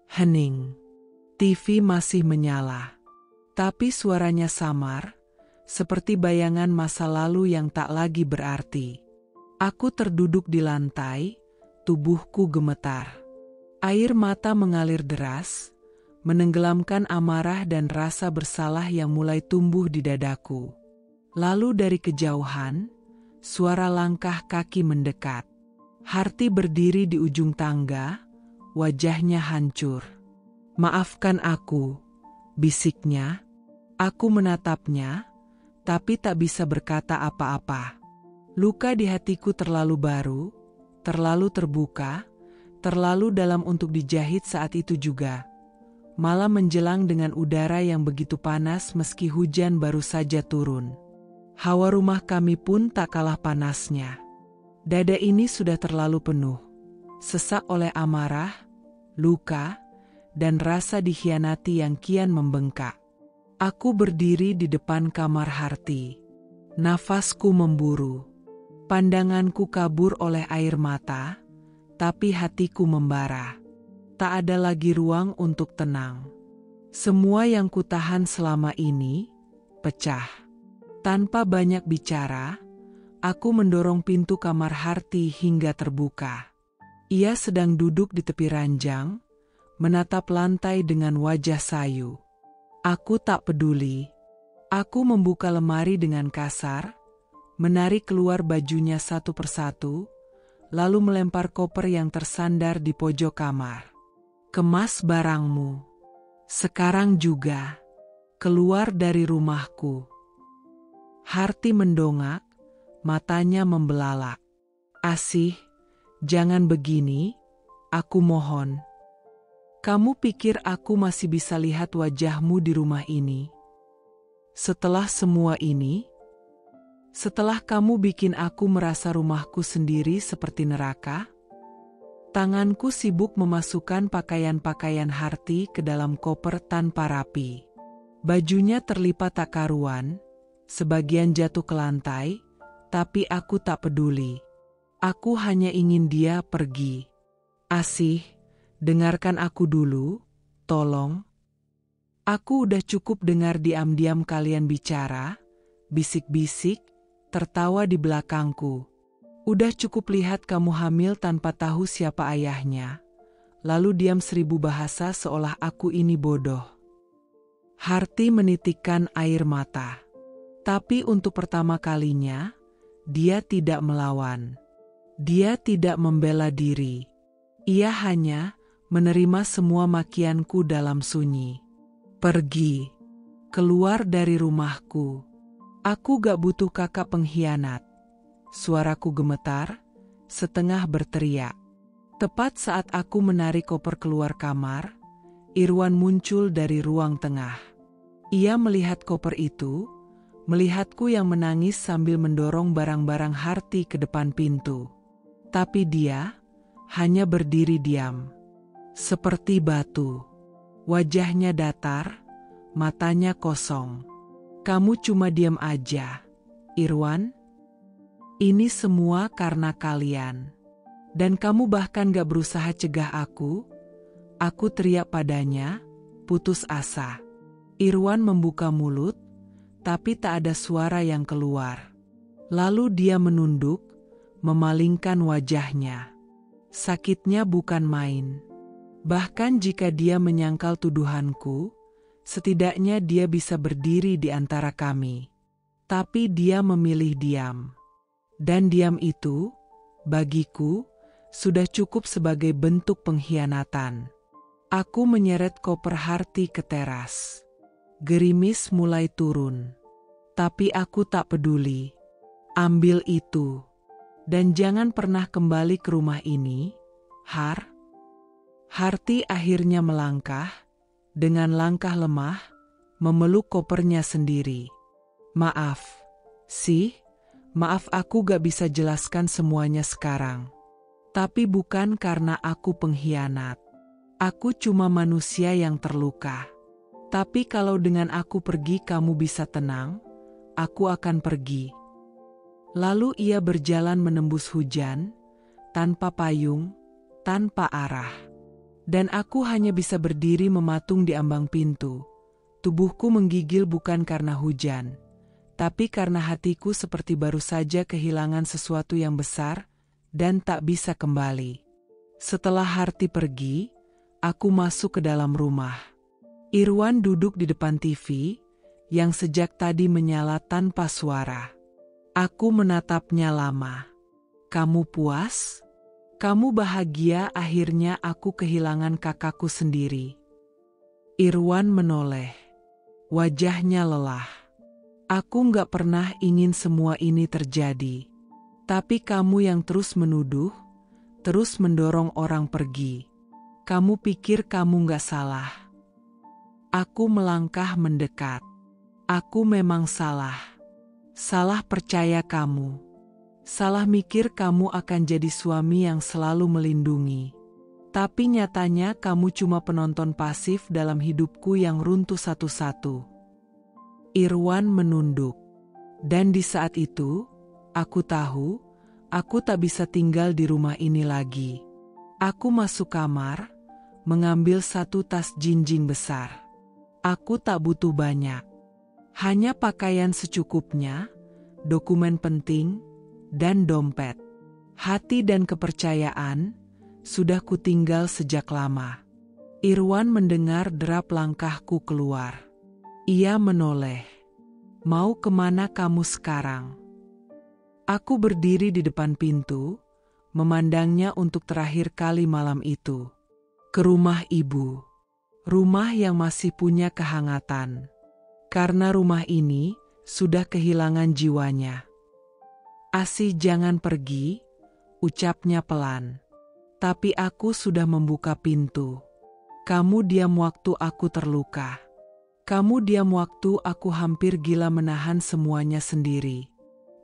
Hening. TV masih menyala. Tapi suaranya samar, seperti bayangan masa lalu yang tak lagi berarti. Aku terduduk di lantai, tubuhku gemetar. Air mata mengalir deras, menenggelamkan amarah dan rasa bersalah yang mulai tumbuh di dadaku. Lalu dari kejauhan, suara langkah kaki mendekat. Harti berdiri di ujung tangga, wajahnya hancur. "Maafkan aku," bisiknya. Aku menatapnya, tapi tak bisa berkata apa-apa. Luka di hatiku terlalu baru, terlalu terbuka, terlalu dalam untuk dijahit saat itu juga. Malam menjelang dengan udara yang begitu panas meski hujan baru saja turun. Hawa rumah kami pun tak kalah panasnya. Dada ini sudah terlalu penuh, sesak oleh amarah, luka, dan rasa dikhianati yang kian membengkak. Aku berdiri di depan kamar Harti. Nafasku memburu. Pandanganku kabur oleh air mata, tapi hatiku membara. Tak ada lagi ruang untuk tenang. Semua yang kutahan selama ini pecah. Tanpa banyak bicara, aku mendorong pintu kamar Harti hingga terbuka. Ia sedang duduk di tepi ranjang, menatap lantai dengan wajah sayu. Aku tak peduli. Aku membuka lemari dengan kasar, menarik keluar bajunya satu persatu, lalu melempar koper yang tersandar di pojok kamar. "Kemas barangmu. Sekarang juga. Keluar dari rumahku." Harti mendongak, matanya membelalak. "Asih, jangan begini, aku mohon. Kamu pikir aku masih bisa lihat wajahmu di rumah ini? Setelah semua ini? Setelah kamu bikin aku merasa rumahku sendiri seperti neraka?" Tanganku sibuk memasukkan pakaian-pakaian Harti ke dalam koper tanpa rapi. Bajunya terlipat tak karuan, sebagian jatuh ke lantai, tapi aku tak peduli. Aku hanya ingin dia pergi. "Asih, dengarkan aku dulu, tolong. Aku udah cukup dengar diam-diam kalian bicara, bisik-bisik, tertawa di belakangku. Udah cukup lihat kamu hamil tanpa tahu siapa ayahnya, lalu diam 1000 bahasa seolah aku ini bodoh." Harti menitikkan air mata. Tapi untuk pertama kalinya, dia tidak melawan. Dia tidak membela diri. Ia hanya menerima semua makianku dalam sunyi. "Pergi. Keluar dari rumahku. Aku gak butuh kakak pengkhianat." Suaraku gemetar, setengah berteriak. Tepat saat aku menarik koper keluar kamar, Irwan muncul dari ruang tengah. Ia melihat koper itu, melihatku yang menangis sambil mendorong barang-barang Harti ke depan pintu. Tapi dia hanya berdiri diam, seperti batu. Wajahnya datar, matanya kosong. "Kamu cuma diam aja, Irwan. Ini semua karena kalian. Dan kamu bahkan gak berusaha cegah aku." Aku teriak padanya, putus asa. Irwan membuka mulut, tapi tak ada suara yang keluar. Lalu dia menunduk, memalingkan wajahnya. Sakitnya bukan main. Bahkan jika dia menyangkal tuduhanku, setidaknya dia bisa berdiri di antara kami. Tapi dia memilih diam. Dan diam itu, bagiku, sudah cukup sebagai bentuk pengkhianatan. Aku menyeret koper Harti ke teras. Gerimis mulai turun. Tapi aku tak peduli. "Ambil itu. Dan jangan pernah kembali ke rumah ini, Har." Harti akhirnya melangkah, dengan langkah lemah, memeluk kopernya sendiri. "Maaf, maaf aku gak bisa jelaskan semuanya sekarang. Tapi bukan karena aku pengkhianat. Aku cuma manusia yang terluka. Tapi kalau dengan aku pergi kamu bisa tenang, aku akan pergi." Lalu ia berjalan menembus hujan, tanpa payung, tanpa arah. Dan aku hanya bisa berdiri mematung di ambang pintu. Tubuhku menggigil bukan karena hujan, Tapi karena hatiku seperti baru saja kehilangan sesuatu yang besar dan tak bisa kembali. Setelah Harti pergi, aku masuk ke dalam rumah. Irwan duduk di depan TV yang sejak tadi menyala tanpa suara. Aku menatapnya lama. Kamu puas? Kamu bahagia? Akhirnya aku kehilangan kakakku sendiri. Irwan menoleh. Wajahnya lelah. Aku nggak pernah ingin semua ini terjadi. Tapi kamu yang terus menuduh, terus mendorong orang pergi. Kamu pikir kamu nggak salah. Aku melangkah mendekat. Aku memang salah. Salah percaya kamu. Salah mikir kamu akan jadi suami yang selalu melindungi. Tapi nyatanya kamu cuma penonton pasif dalam hidupku yang runtuh satu-satu. Irwan menunduk. Dan di saat itu, aku tahu, aku tak bisa tinggal di rumah ini lagi. Aku masuk kamar, mengambil satu tas jinjing besar. Aku tak butuh banyak. Hanya pakaian secukupnya, dokumen penting, dan dompet. Hati dan kepercayaan sudah kutinggal sejak lama. Irwan mendengar derap langkahku keluar. Ia menoleh. Mau kemana kamu sekarang? Aku berdiri di depan pintu, memandangnya untuk terakhir kali malam itu. Ke rumah ibu. Rumah yang masih punya kehangatan. Karena rumah ini sudah kehilangan jiwanya. Asih, jangan pergi, ucapnya pelan. Tapi aku sudah membuka pintu. Kamu diam waktu aku terluka. Kamu diam waktu aku hampir gila menahan semuanya sendiri.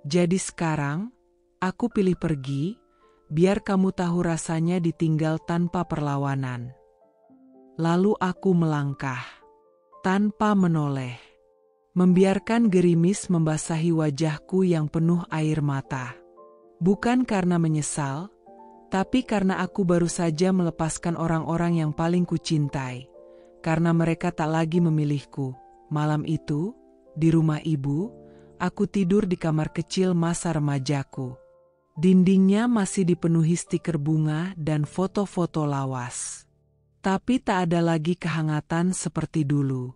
Jadi sekarang, aku pilih pergi, biar kamu tahu rasanya ditinggal tanpa perlawanan. Lalu aku melangkah, tanpa menoleh. Membiarkan gerimis membasahi wajahku yang penuh air mata. Bukan karena menyesal, tapi karena aku baru saja melepaskan orang-orang yang paling kucintai. Karena mereka tak lagi memilihku. Malam itu, di rumah ibu, aku tidur di kamar kecil masa remajaku. Dindingnya masih dipenuhi stiker bunga dan foto-foto lawas. Tapi tak ada lagi kehangatan seperti dulu.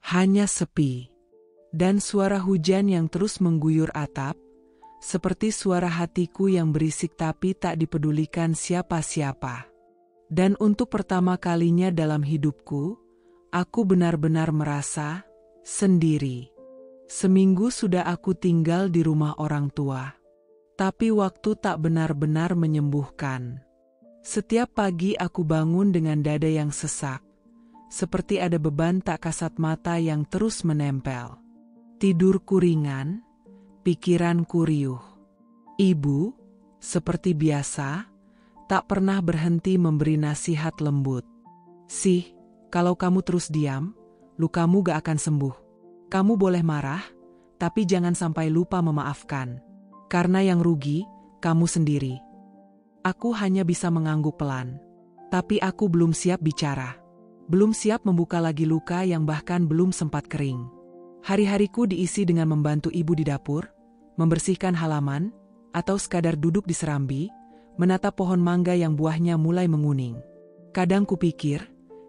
Hanya sepi. Dan suara hujan yang terus mengguyur atap, seperti suara hatiku yang berisik tapi tak dipedulikan siapa-siapa. Dan untuk pertama kalinya dalam hidupku, aku benar-benar merasa sendiri. Seminggu sudah aku tinggal di rumah orang tua. Tapi waktu tak benar-benar menyembuhkan. Setiap pagi aku bangun dengan dada yang sesak. Seperti ada beban tak kasat mata yang terus menempel. Tidurku ringan, pikiranku riuh. Ibu, seperti biasa, tak pernah berhenti memberi nasihat lembut. Sih, kalau kamu terus diam, lukamu gak akan sembuh. Kamu boleh marah, tapi jangan sampai lupa memaafkan. Karena yang rugi, kamu sendiri. Aku hanya bisa mengangguk pelan. Tapi aku belum siap bicara. Belum siap membuka lagi luka yang bahkan belum sempat kering. Hari-hariku diisi dengan membantu ibu di dapur, membersihkan halaman, atau sekadar duduk di serambi, menatap pohon mangga yang buahnya mulai menguning. Kadang kupikir,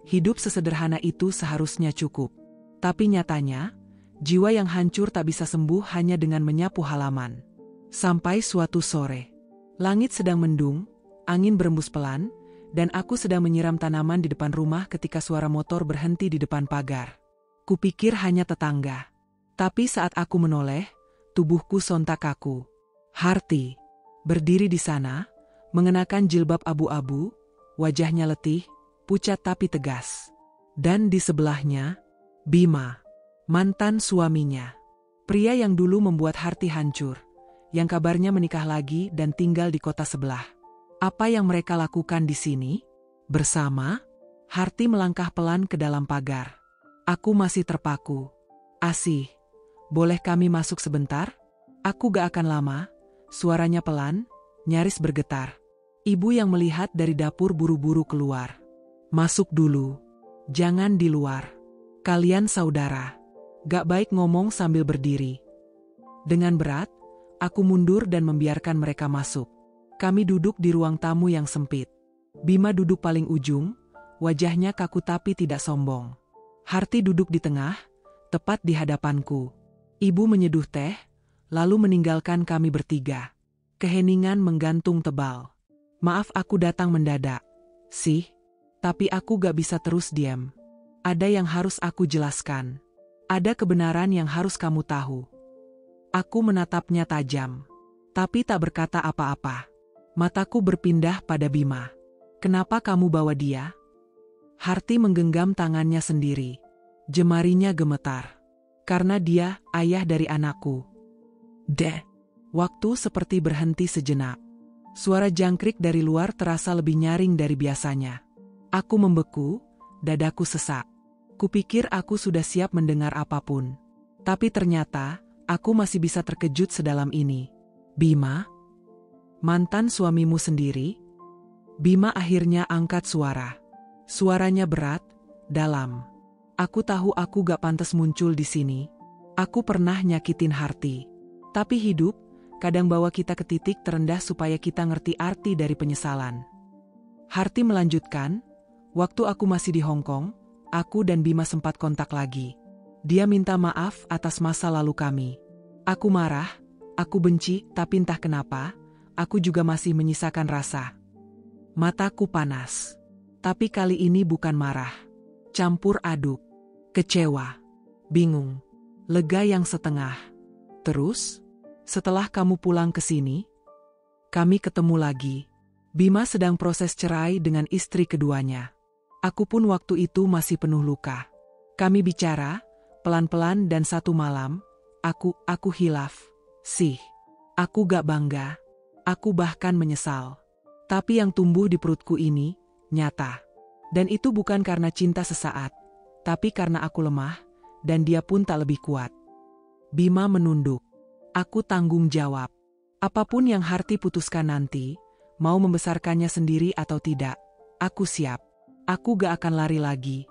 hidup sesederhana itu seharusnya cukup. Tapi nyatanya, jiwa yang hancur tak bisa sembuh hanya dengan menyapu halaman. Sampai suatu sore, langit sedang mendung, angin berembus pelan, dan aku sedang menyiram tanaman di depan rumah ketika suara motor berhenti di depan pagar. Kupikir hanya tetangga. Tapi saat aku menoleh, tubuhku sontak kaku. Harti, berdiri di sana, mengenakan jilbab abu-abu, wajahnya letih, pucat tapi tegas. Dan di sebelahnya, Bima, mantan suaminya. Pria yang dulu membuat Harti hancur, yang kabarnya menikah lagi dan tinggal di kota sebelah. Apa yang mereka lakukan di sini? Bersama, Harti melangkah pelan ke dalam pagar. Aku masih terpaku. Asih, boleh kami masuk sebentar? Aku gak akan lama. Suaranya pelan, nyaris bergetar. Ibu yang melihat dari dapur buru-buru keluar. Masuk dulu. Jangan di luar. Kalian saudara. Gak baik ngomong sambil berdiri. Dengan berat, aku mundur dan membiarkan mereka masuk. Kami duduk di ruang tamu yang sempit. Bima duduk paling ujung, wajahnya kaku tapi tidak sombong. Harti duduk di tengah, tepat di hadapanku. Ibu menyeduh teh, lalu meninggalkan kami bertiga. Keheningan menggantung tebal. Maaf aku datang mendadak. Sih, tapi aku gak bisa terus diam. Ada yang harus aku jelaskan. Ada kebenaran yang harus kamu tahu. Aku menatapnya tajam, tapi tak berkata apa-apa. Mataku berpindah pada Bima. Kenapa kamu bawa dia? Harti menggenggam tangannya sendiri. Jemarinya gemetar. Karena dia ayah dari anakku. Waktu seperti berhenti sejenak. Suara jangkrik dari luar terasa lebih nyaring dari biasanya. Aku membeku, dadaku sesak. Kupikir aku sudah siap mendengar apapun. Tapi ternyata, aku masih bisa terkejut sedalam ini. Bima? Mantan suamimu sendiri? Bima akhirnya angkat suara. Suaranya berat, dalam. Aku tahu aku gak pantas muncul di sini. Aku pernah nyakitin Harti. Tapi hidup, kadang bawa kita ke titik terendah supaya kita ngerti arti dari penyesalan. Harti melanjutkan, waktu aku masih di Hong Kong, aku dan Bima sempat kontak lagi. Dia minta maaf atas masa lalu kami. Aku marah, aku benci, tapi entah kenapa, aku juga masih menyisakan rasa. Mataku panas. Tapi kali ini bukan marah. Campur aduk. Kecewa. Bingung. Lega yang setengah. Terus, setelah kamu pulang ke sini, kami ketemu lagi. Bima sedang proses cerai dengan istri keduanya. Aku pun waktu itu masih penuh luka. Kami bicara, pelan-pelan dan satu malam, aku hilaf. Sih, aku gak bangga. Aku bahkan menyesal. Tapi yang tumbuh di perutku ini, nyata. Dan itu bukan karena cinta sesaat, tapi karena aku lemah, dan dia pun tak lebih kuat. Bima menunduk. Aku tanggung jawab. Apapun yang Harti putuskan nanti, mau membesarkannya sendiri atau tidak, aku siap. Aku gak akan lari lagi.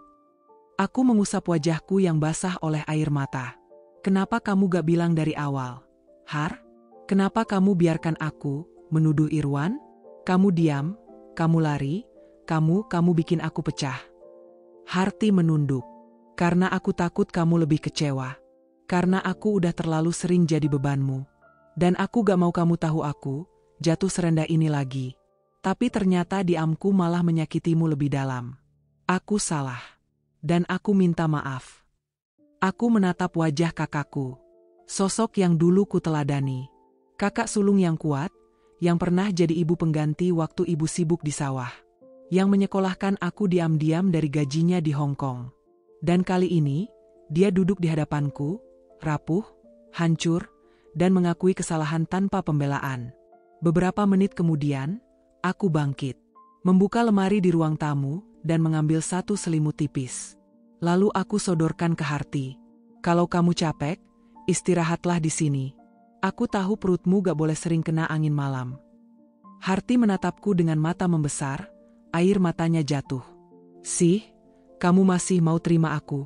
Aku mengusap wajahku yang basah oleh air mata. Kenapa kamu gak bilang dari awal? Har? Kenapa kamu biarkan aku menuduh Irwan? Kamu diam, kamu lari, kamu bikin aku pecah. Harti menunduk. Karena aku takut kamu lebih kecewa. Karena aku udah terlalu sering jadi bebanmu. Dan aku gak mau kamu tahu aku jatuh serendah ini lagi. Tapi ternyata diamku malah menyakitimu lebih dalam. Aku salah. Dan aku minta maaf. Aku menatap wajah kakakku. Sosok yang dulu kuteladani. Kakak sulung yang kuat, yang pernah jadi ibu pengganti waktu ibu sibuk di sawah. Yang menyekolahkan aku diam-diam dari gajinya di Hong Kong. Dan kali ini, dia duduk di hadapanku, rapuh, hancur, dan mengakui kesalahan tanpa pembelaan. Beberapa menit kemudian, aku bangkit. Membuka lemari di ruang tamu, dan mengambil satu selimut tipis. Lalu aku sodorkan ke Harti. Kalau kamu capek, istirahatlah di sini. Aku tahu perutmu gak boleh sering kena angin malam. Harti menatapku dengan mata membesar, air matanya jatuh. Sih, kamu masih mau terima aku?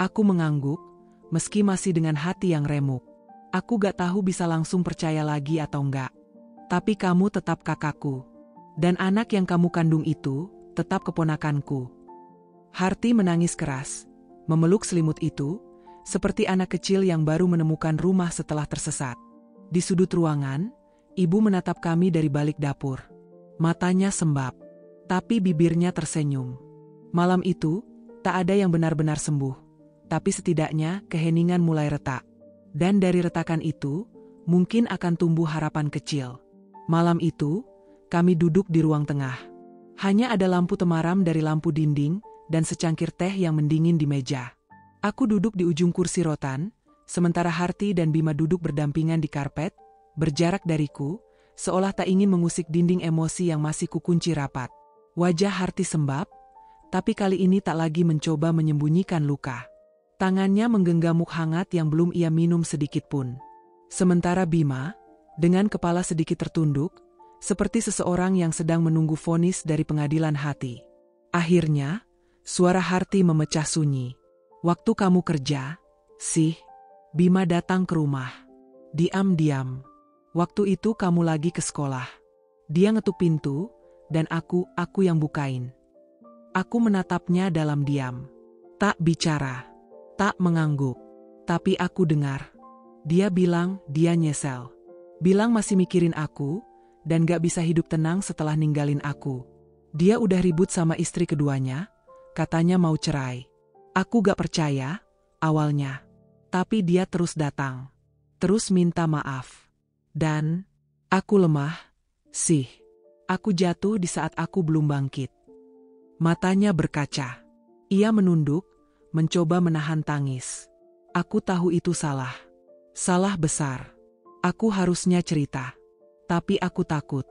Aku mengangguk, meski masih dengan hati yang remuk. Aku gak tahu bisa langsung percaya lagi atau enggak. Tapi kamu tetap kakakku. Dan anak yang kamu kandung itu, tetap keponakanku. Harti menangis keras, memeluk selimut itu, seperti anak kecil yang baru menemukan rumah setelah tersesat. Di sudut ruangan, ibu menatap kami dari balik dapur. Matanya sembab, tapi bibirnya tersenyum. Malam itu, tak ada yang benar-benar sembuh. Tapi setidaknya keheningan mulai retak. Dan dari retakan itu, mungkin akan tumbuh harapan kecil. Malam itu, kami duduk di ruang tengah. Hanya ada lampu temaram dari lampu dinding, dan secangkir teh yang mendingin di meja. Aku duduk di ujung kursi rotan, sementara Harti dan Bima duduk berdampingan di karpet, berjarak dariku, seolah tak ingin mengusik dinding emosi yang masih kukunci rapat. Wajah Harti sembab, tapi kali ini tak lagi mencoba menyembunyikan luka. Tangannya menggenggam muk hangat yang belum ia minum sedikit pun. Sementara Bima, dengan kepala sedikit tertunduk, seperti seseorang yang sedang menunggu vonis dari pengadilan hati. Akhirnya, suara Harti memecah sunyi. Waktu kamu kerja, sih, Bima datang ke rumah. Diam-diam. Waktu itu kamu lagi ke sekolah. Dia ngetuk pintu, dan aku yang bukain. Aku menatapnya dalam diam. Tak bicara. Tak mengangguk. Tapi aku dengar. Dia bilang dia nyesel. Bilang masih mikirin aku, dan gak bisa hidup tenang setelah ninggalin aku. Dia udah ribut sama istri keduanya, katanya mau cerai. Aku gak percaya, awalnya. Tapi dia terus datang. Terus minta maaf. Dan aku lemah, sih. Aku jatuh di saat aku belum bangkit. Matanya berkaca. Ia menunduk, mencoba menahan tangis. Aku tahu itu salah. Salah besar. Aku harusnya cerita. Tapi aku takut.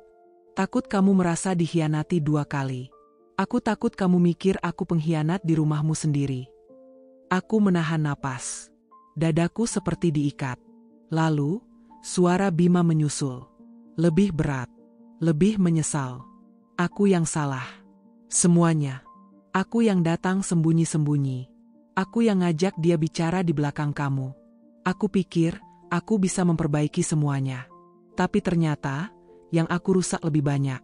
Takut kamu merasa dikhianati 2 kali. Aku takut kamu mikir aku pengkhianat di rumahmu sendiri. Aku menahan napas. Dadaku seperti diikat. Lalu, suara Bima menyusul. Lebih berat. Lebih menyesal. Aku yang salah. Semuanya. Aku yang datang sembunyi-sembunyi. Aku yang ngajak dia bicara di belakang kamu. Aku pikir, aku bisa memperbaiki semuanya. Tapi ternyata, yang aku rusak lebih banyak.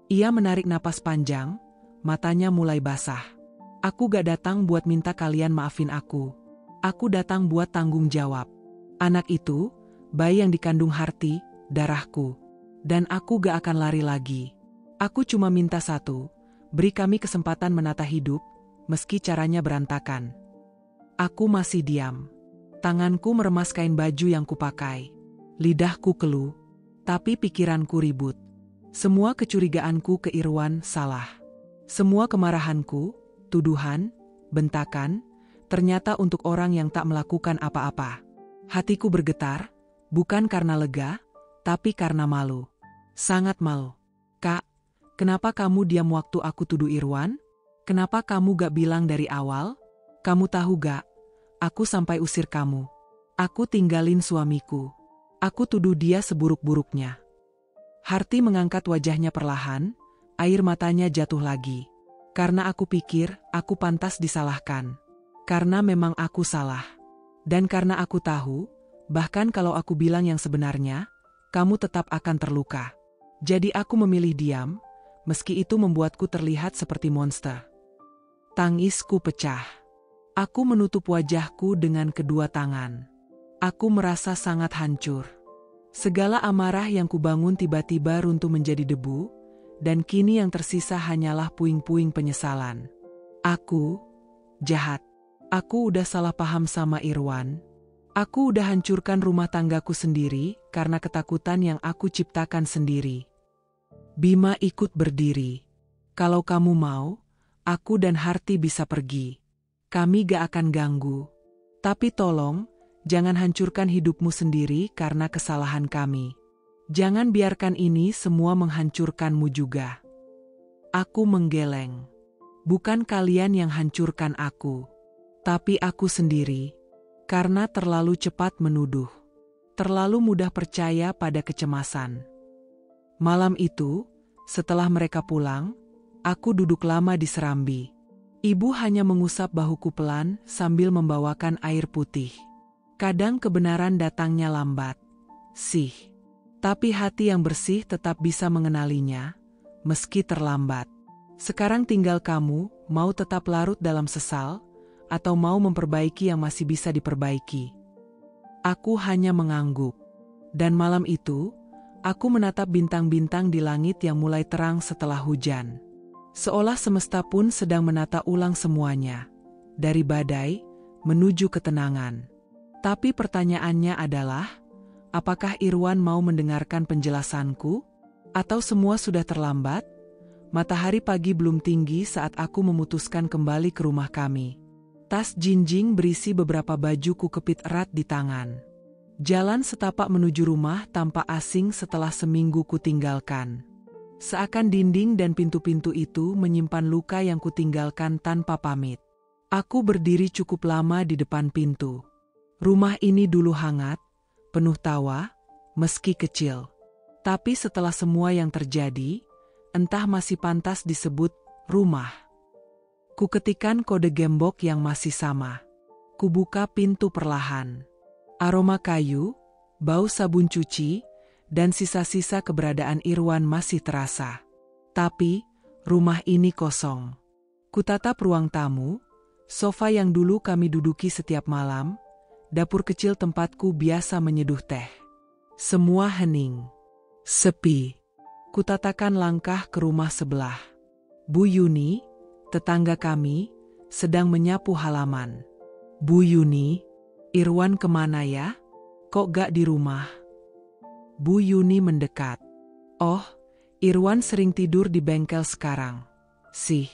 Ia menarik napas panjang, matanya mulai basah. Aku gak datang buat minta kalian maafin aku. Aku datang buat tanggung jawab. Anak itu, bayi yang dikandung Harti, darahku. Dan aku gak akan lari lagi. Aku cuma minta satu, beri kami kesempatan menata hidup, meski caranya berantakan. Aku masih diam. Tanganku meremas kain baju yang kupakai. Lidahku keluh, tapi pikiranku ribut. Semua kecurigaanku ke Irwan salah. Semua kemarahanku, tuduhan, bentakan, ternyata untuk orang yang tak melakukan apa-apa. Hatiku bergetar, bukan karena lega, tapi karena malu. Sangat malu. Kak, kenapa kamu diam waktu aku tuduh Irwan? Kenapa kamu gak bilang dari awal? Kamu tahu gak? Aku sampai usir kamu. Aku tinggalin suamiku. Aku tuduh dia seburuk-buruknya. Harti mengangkat wajahnya perlahan, air matanya jatuh lagi. Karena aku pikir, aku pantas disalahkan. Karena memang aku salah. Dan karena aku tahu, bahkan kalau aku bilang yang sebenarnya, kamu tetap akan terluka. Jadi aku memilih diam, meski itu membuatku terlihat seperti monster. Tangisku pecah. Aku menutup wajahku dengan kedua tangan. Aku merasa sangat hancur. Segala amarah yang kubangun tiba-tiba runtuh menjadi debu, dan kini yang tersisa hanyalah puing-puing penyesalan. Aku jahat. Aku udah salah paham sama Irwan. Aku udah hancurkan rumah tanggaku sendiri karena ketakutan yang aku ciptakan sendiri. Bima ikut berdiri. Kalau kamu mau, aku dan Harti bisa pergi. Kami gak akan ganggu. Tapi tolong, jangan hancurkan hidupmu sendiri karena kesalahan kami. Jangan biarkan ini semua menghancurkanmu juga. Aku menggeleng. Bukan kalian yang hancurkan aku, tapi aku sendiri. Karena terlalu cepat menuduh. Terlalu mudah percaya pada kecemasan. Malam itu, setelah mereka pulang, aku duduk lama di serambi. Ibu hanya mengusap bahuku pelan sambil membawakan air putih. Kadang kebenaran datangnya lambat, sih. Tapi hati yang bersih tetap bisa mengenalinya, meski terlambat. Sekarang tinggal kamu, mau tetap larut dalam sesal, atau mau memperbaiki yang masih bisa diperbaiki. Aku hanya mengangguk. Dan malam itu, aku menatap bintang-bintang di langit yang mulai terang setelah hujan. Seolah semesta pun sedang menata ulang semuanya. Dari badai, menuju ketenangan. Tapi pertanyaannya adalah, apakah Irwan mau mendengarkan penjelasanku? Atau semua sudah terlambat? Matahari pagi belum tinggi saat aku memutuskan kembali ke rumah kami. Tas jinjing berisi beberapa baju ku kepit erat di tangan. Jalan setapak menuju rumah tampak asing setelah seminggu ku tinggalkan. Seakan dinding dan pintu-pintu itu menyimpan luka yang kutinggalkan tanpa pamit. Aku berdiri cukup lama di depan pintu. Rumah ini dulu hangat, penuh tawa, meski kecil. Tapi setelah semua yang terjadi, entah masih pantas disebut rumah. Kuketikan kode gembok yang masih sama. Kubuka pintu perlahan. Aroma kayu, Bau sabun cuci, dan sisa-sisa keberadaan Irwan masih terasa. Tapi, rumah ini kosong. Kutatap ruang tamu, sofa yang dulu kami duduki setiap malam, dapur kecil tempatku biasa menyeduh teh. Semua hening. Sepi. Kutatakan langkah ke rumah sebelah. Bu Yuni, tetangga kami, sedang menyapu halaman. Bu Yuni, Irwan kemana ya? Kok gak di rumah? Bu Yuni mendekat. Oh, Irwan sering tidur di bengkel sekarang. Sih,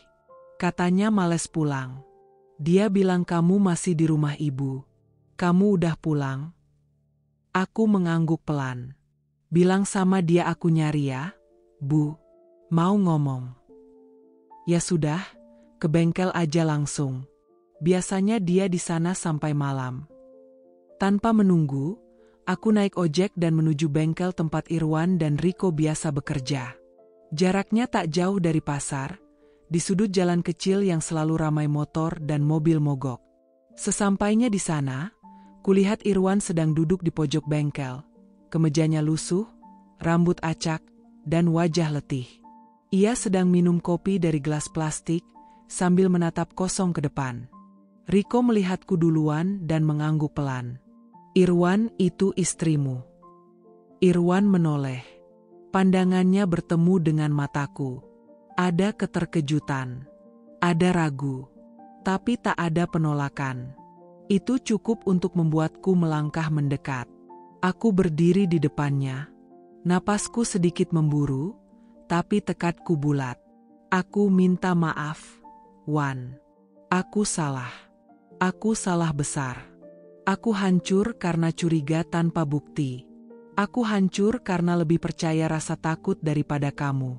katanya males pulang. Dia bilang kamu masih di rumah ibu. Kamu udah pulang? Aku mengangguk pelan. Bilang sama dia aku nyari ya, Bu. Mau ngomong. Ya sudah, ke bengkel aja langsung. Biasanya dia di sana sampai malam. Tanpa menunggu, aku naik ojek dan menuju bengkel tempat Irwan dan Riko biasa bekerja. Jaraknya tak jauh dari pasar, di sudut jalan kecil yang selalu ramai motor dan mobil mogok. Sesampainya di sana, kulihat Irwan sedang duduk di pojok bengkel. Kemejanya lusuh, rambut acak, dan wajah letih. Ia sedang minum kopi dari gelas plastik, sambil menatap kosong ke depan. Riko melihatku duluan dan mengangguk pelan. Irwan, itu istrimu. Irwan menoleh. Pandangannya bertemu dengan mataku. Ada keterkejutan. Ada ragu. Tapi tak ada penolakan. Itu cukup untuk membuatku melangkah mendekat. Aku berdiri di depannya. Napasku sedikit memburu, tapi tekadku bulat. Aku minta maaf, Wan. Aku salah. Aku salah besar. Aku hancur karena curiga tanpa bukti. Aku hancur karena lebih percaya rasa takut daripada kamu.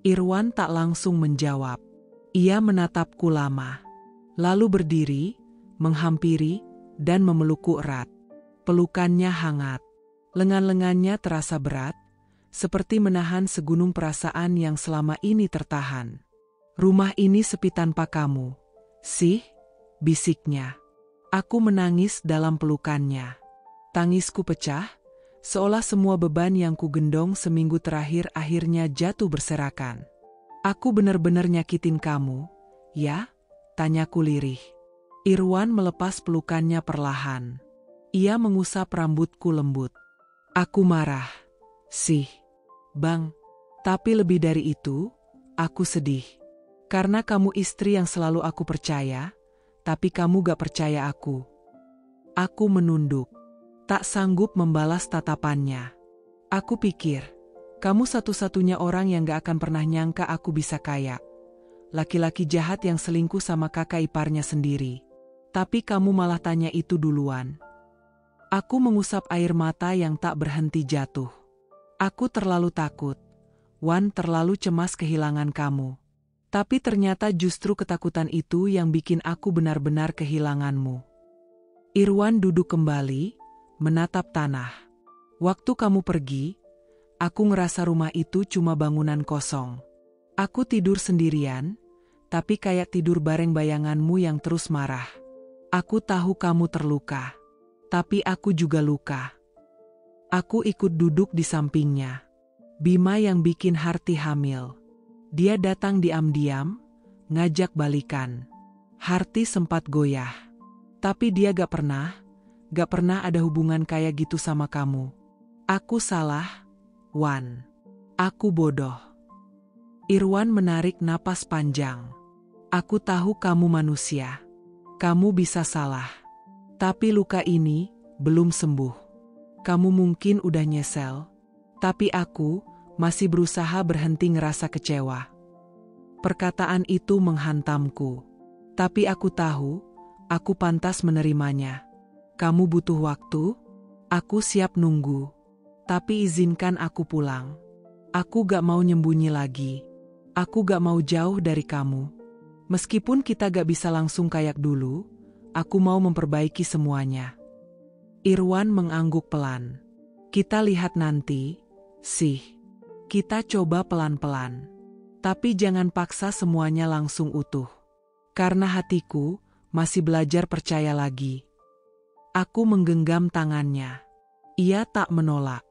Irwan tak langsung menjawab. Ia menatapku lama. Lalu berdiri, menghampiri, dan memelukku erat. Pelukannya hangat. Lengan-lengannya terasa berat, seperti menahan segunung perasaan yang selama ini tertahan. Rumah ini sepi tanpa kamu. Sih, bisiknya. Aku menangis dalam pelukannya. Tangisku pecah, seolah semua beban yang kugendong seminggu terakhir akhirnya jatuh berserakan. Aku benar-benar nyakitin kamu, ya? Tanyaku lirih. Irwan melepas pelukannya perlahan. Ia mengusap rambutku lembut. Aku marah. Sih, Bang. Tapi lebih dari itu, aku sedih. Karena kamu istri yang selalu aku percaya, tapi kamu gak percaya aku. Aku menunduk. Tak sanggup membalas tatapannya. Aku pikir, kamu satu-satunya orang yang gak akan pernah nyangka aku bisa kaya. Laki-laki jahat yang selingkuh sama kakak iparnya sendiri. Tapi kamu malah tanya itu duluan. Aku mengusap air mata yang tak berhenti jatuh. Aku terlalu takut. Wan, terlalu cemas kehilangan kamu. Tapi ternyata justru ketakutan itu yang bikin aku benar-benar kehilanganmu. Irwan duduk kembali, menatap tanah. Waktu kamu pergi, aku ngerasa rumah itu cuma bangunan kosong. Aku tidur sendirian, tapi kayak tidur bareng bayanganmu yang terus marah. Aku tahu kamu terluka, tapi aku juga luka. Aku ikut duduk di sampingnya. Bima yang bikin Harti hamil. Dia datang diam-diam, ngajak balikan. Harti sempat goyah. Tapi dia gak pernah ada hubungan kayak gitu sama kamu. Aku salah, Wan. Aku bodoh. Irwan menarik napas panjang. Aku tahu kamu manusia. Kamu bisa salah. Tapi luka ini belum sembuh. Kamu mungkin udah nyesel. Tapi aku masih berusaha berhenti ngerasa kecewa. Perkataan itu menghantamku. Tapi aku tahu, aku pantas menerimanya. Kamu butuh waktu, aku siap nunggu. Tapi izinkan aku pulang. Aku gak mau nyembunyi lagi. Aku gak mau jauh dari kamu. Meskipun kita gak bisa langsung kayak dulu, aku mau memperbaiki semuanya. Irwan mengangguk pelan. Kita lihat nanti, sih. Kita coba pelan-pelan. Tapi jangan paksa semuanya langsung utuh. Karena hatiku masih belajar percaya lagi. Aku menggenggam tangannya. Ia tak menolak.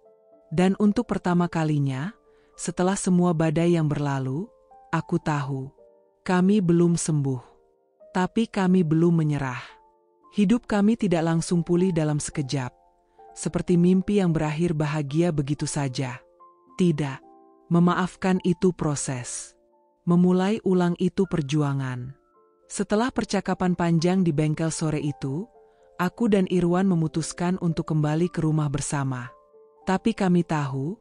Dan untuk pertama kalinya, setelah semua badai yang berlalu, aku tahu. Kami belum sembuh. Tapi kami belum menyerah. Hidup kami tidak langsung pulih dalam sekejap. Seperti mimpi yang berakhir bahagia begitu saja. Tidak. Memaafkan itu proses. Memulai ulang itu perjuangan. Setelah percakapan panjang di bengkel sore itu, aku dan Irwan memutuskan untuk kembali ke rumah bersama. Tapi kami tahu,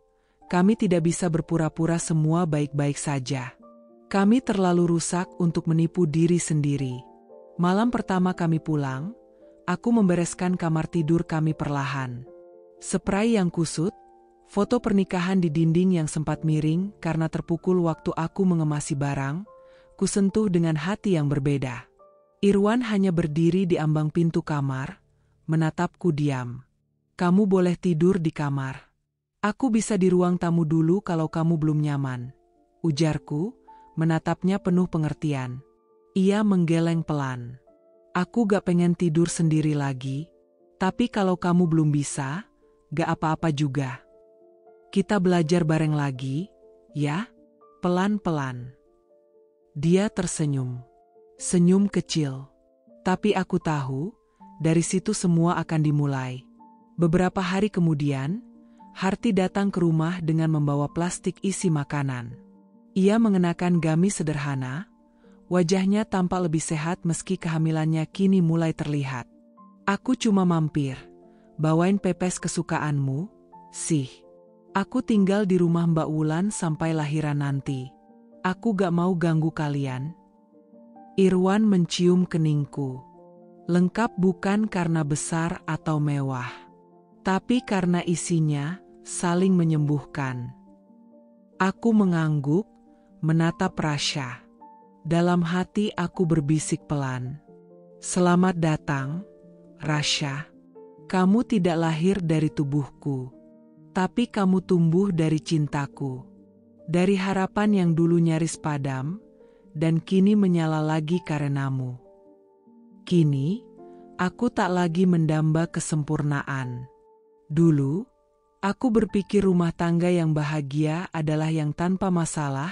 kami tidak bisa berpura-pura semua baik-baik saja. Kami terlalu rusak untuk menipu diri sendiri. Malam pertama kami pulang, aku membereskan kamar tidur kami perlahan. Spray yang kusut, foto pernikahan di dinding yang sempat miring karena terpukul waktu aku mengemasi barang, kusentuh dengan hati yang berbeda. Irwan hanya berdiri di ambang pintu kamar, menatapku diam. Kamu boleh tidur di kamar. Aku bisa di ruang tamu dulu kalau kamu belum nyaman. Ujarku, menatapnya penuh pengertian. Ia menggeleng pelan. Aku gak pengen tidur sendiri lagi, tapi kalau kamu belum bisa, gak apa-apa juga. Kita belajar bareng lagi, ya? Pelan-pelan. Dia tersenyum. Senyum kecil. Tapi aku tahu, dari situ semua akan dimulai. Beberapa hari kemudian, Harti datang ke rumah dengan membawa plastik isi makanan. Ia mengenakan gamis sederhana, wajahnya tampak lebih sehat meski kehamilannya kini mulai terlihat. Aku cuma mampir, bawain pepes kesukaanmu, sih. Aku tinggal di rumah Mbak Wulan sampai lahiran nanti. Aku gak mau ganggu kalian. Irwan mencium keningku. Lengkap bukan karena besar atau mewah, tapi karena isinya saling menyembuhkan. Aku mengangguk, menatap Rasya. Dalam hati aku berbisik pelan. Selamat datang, Rasya. Kamu tidak lahir dari tubuhku, tapi kamu tumbuh dari cintaku. Dari harapan yang dulu nyaris padam, dan kini menyala lagi karenamu. Kini, aku tak lagi mendamba kesempurnaan. Dulu, aku berpikir rumah tangga yang bahagia adalah yang tanpa masalah,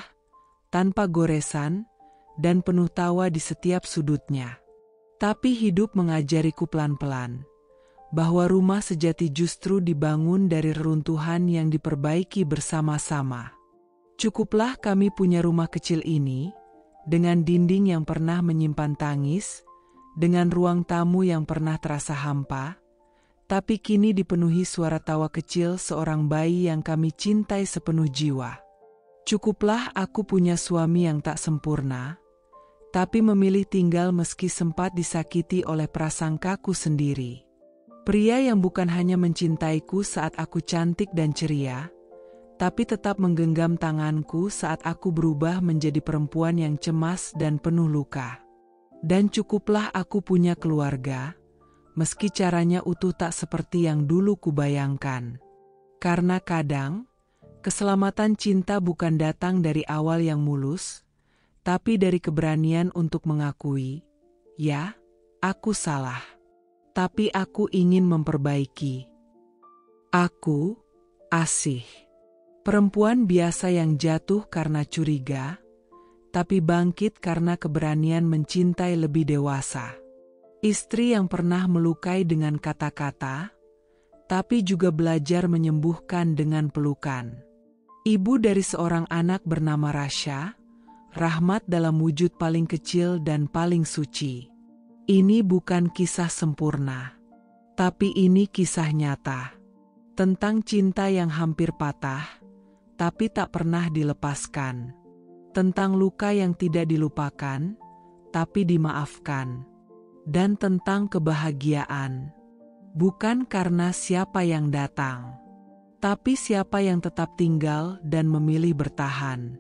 tanpa goresan, dan penuh tawa di setiap sudutnya. Tapi hidup mengajariku pelan-pelan, bahwa rumah sejati justru dibangun dari reruntuhan yang diperbaiki bersama-sama. Cukuplah kami punya rumah kecil ini, dengan dinding yang pernah menyimpan tangis, dengan ruang tamu yang pernah terasa hampa, tapi kini dipenuhi suara tawa kecil seorang bayi yang kami cintai sepenuh jiwa. Cukuplah aku punya suami yang tak sempurna, tapi memilih tinggal meski sempat disakiti oleh prasangkaku sendiri. Pria yang bukan hanya mencintaiku saat aku cantik dan ceria, tapi tetap menggenggam tanganku saat aku berubah menjadi perempuan yang cemas dan penuh luka. Dan cukuplah aku punya keluarga, meski caranya utuh tak seperti yang dulu kubayangkan. Karena kadang, keselamatan cinta bukan datang dari awal yang mulus, tapi dari keberanian untuk mengakui, ya, aku salah. Tapi aku ingin memperbaiki. Aku, Asih. Perempuan biasa yang jatuh karena curiga, tapi bangkit karena keberanian mencintai lebih dewasa. Istri yang pernah melukai dengan kata-kata, tapi juga belajar menyembuhkan dengan pelukan. Ibu dari seorang anak bernama Rasya, rahmat dalam wujud paling kecil dan paling suci. Ini bukan kisah sempurna, tapi ini kisah nyata. Tentang cinta yang hampir patah, tapi tak pernah dilepaskan. Tentang luka yang tidak dilupakan, tapi dimaafkan. Dan tentang kebahagiaan, bukan karena siapa yang datang, tapi siapa yang tetap tinggal dan memilih bertahan.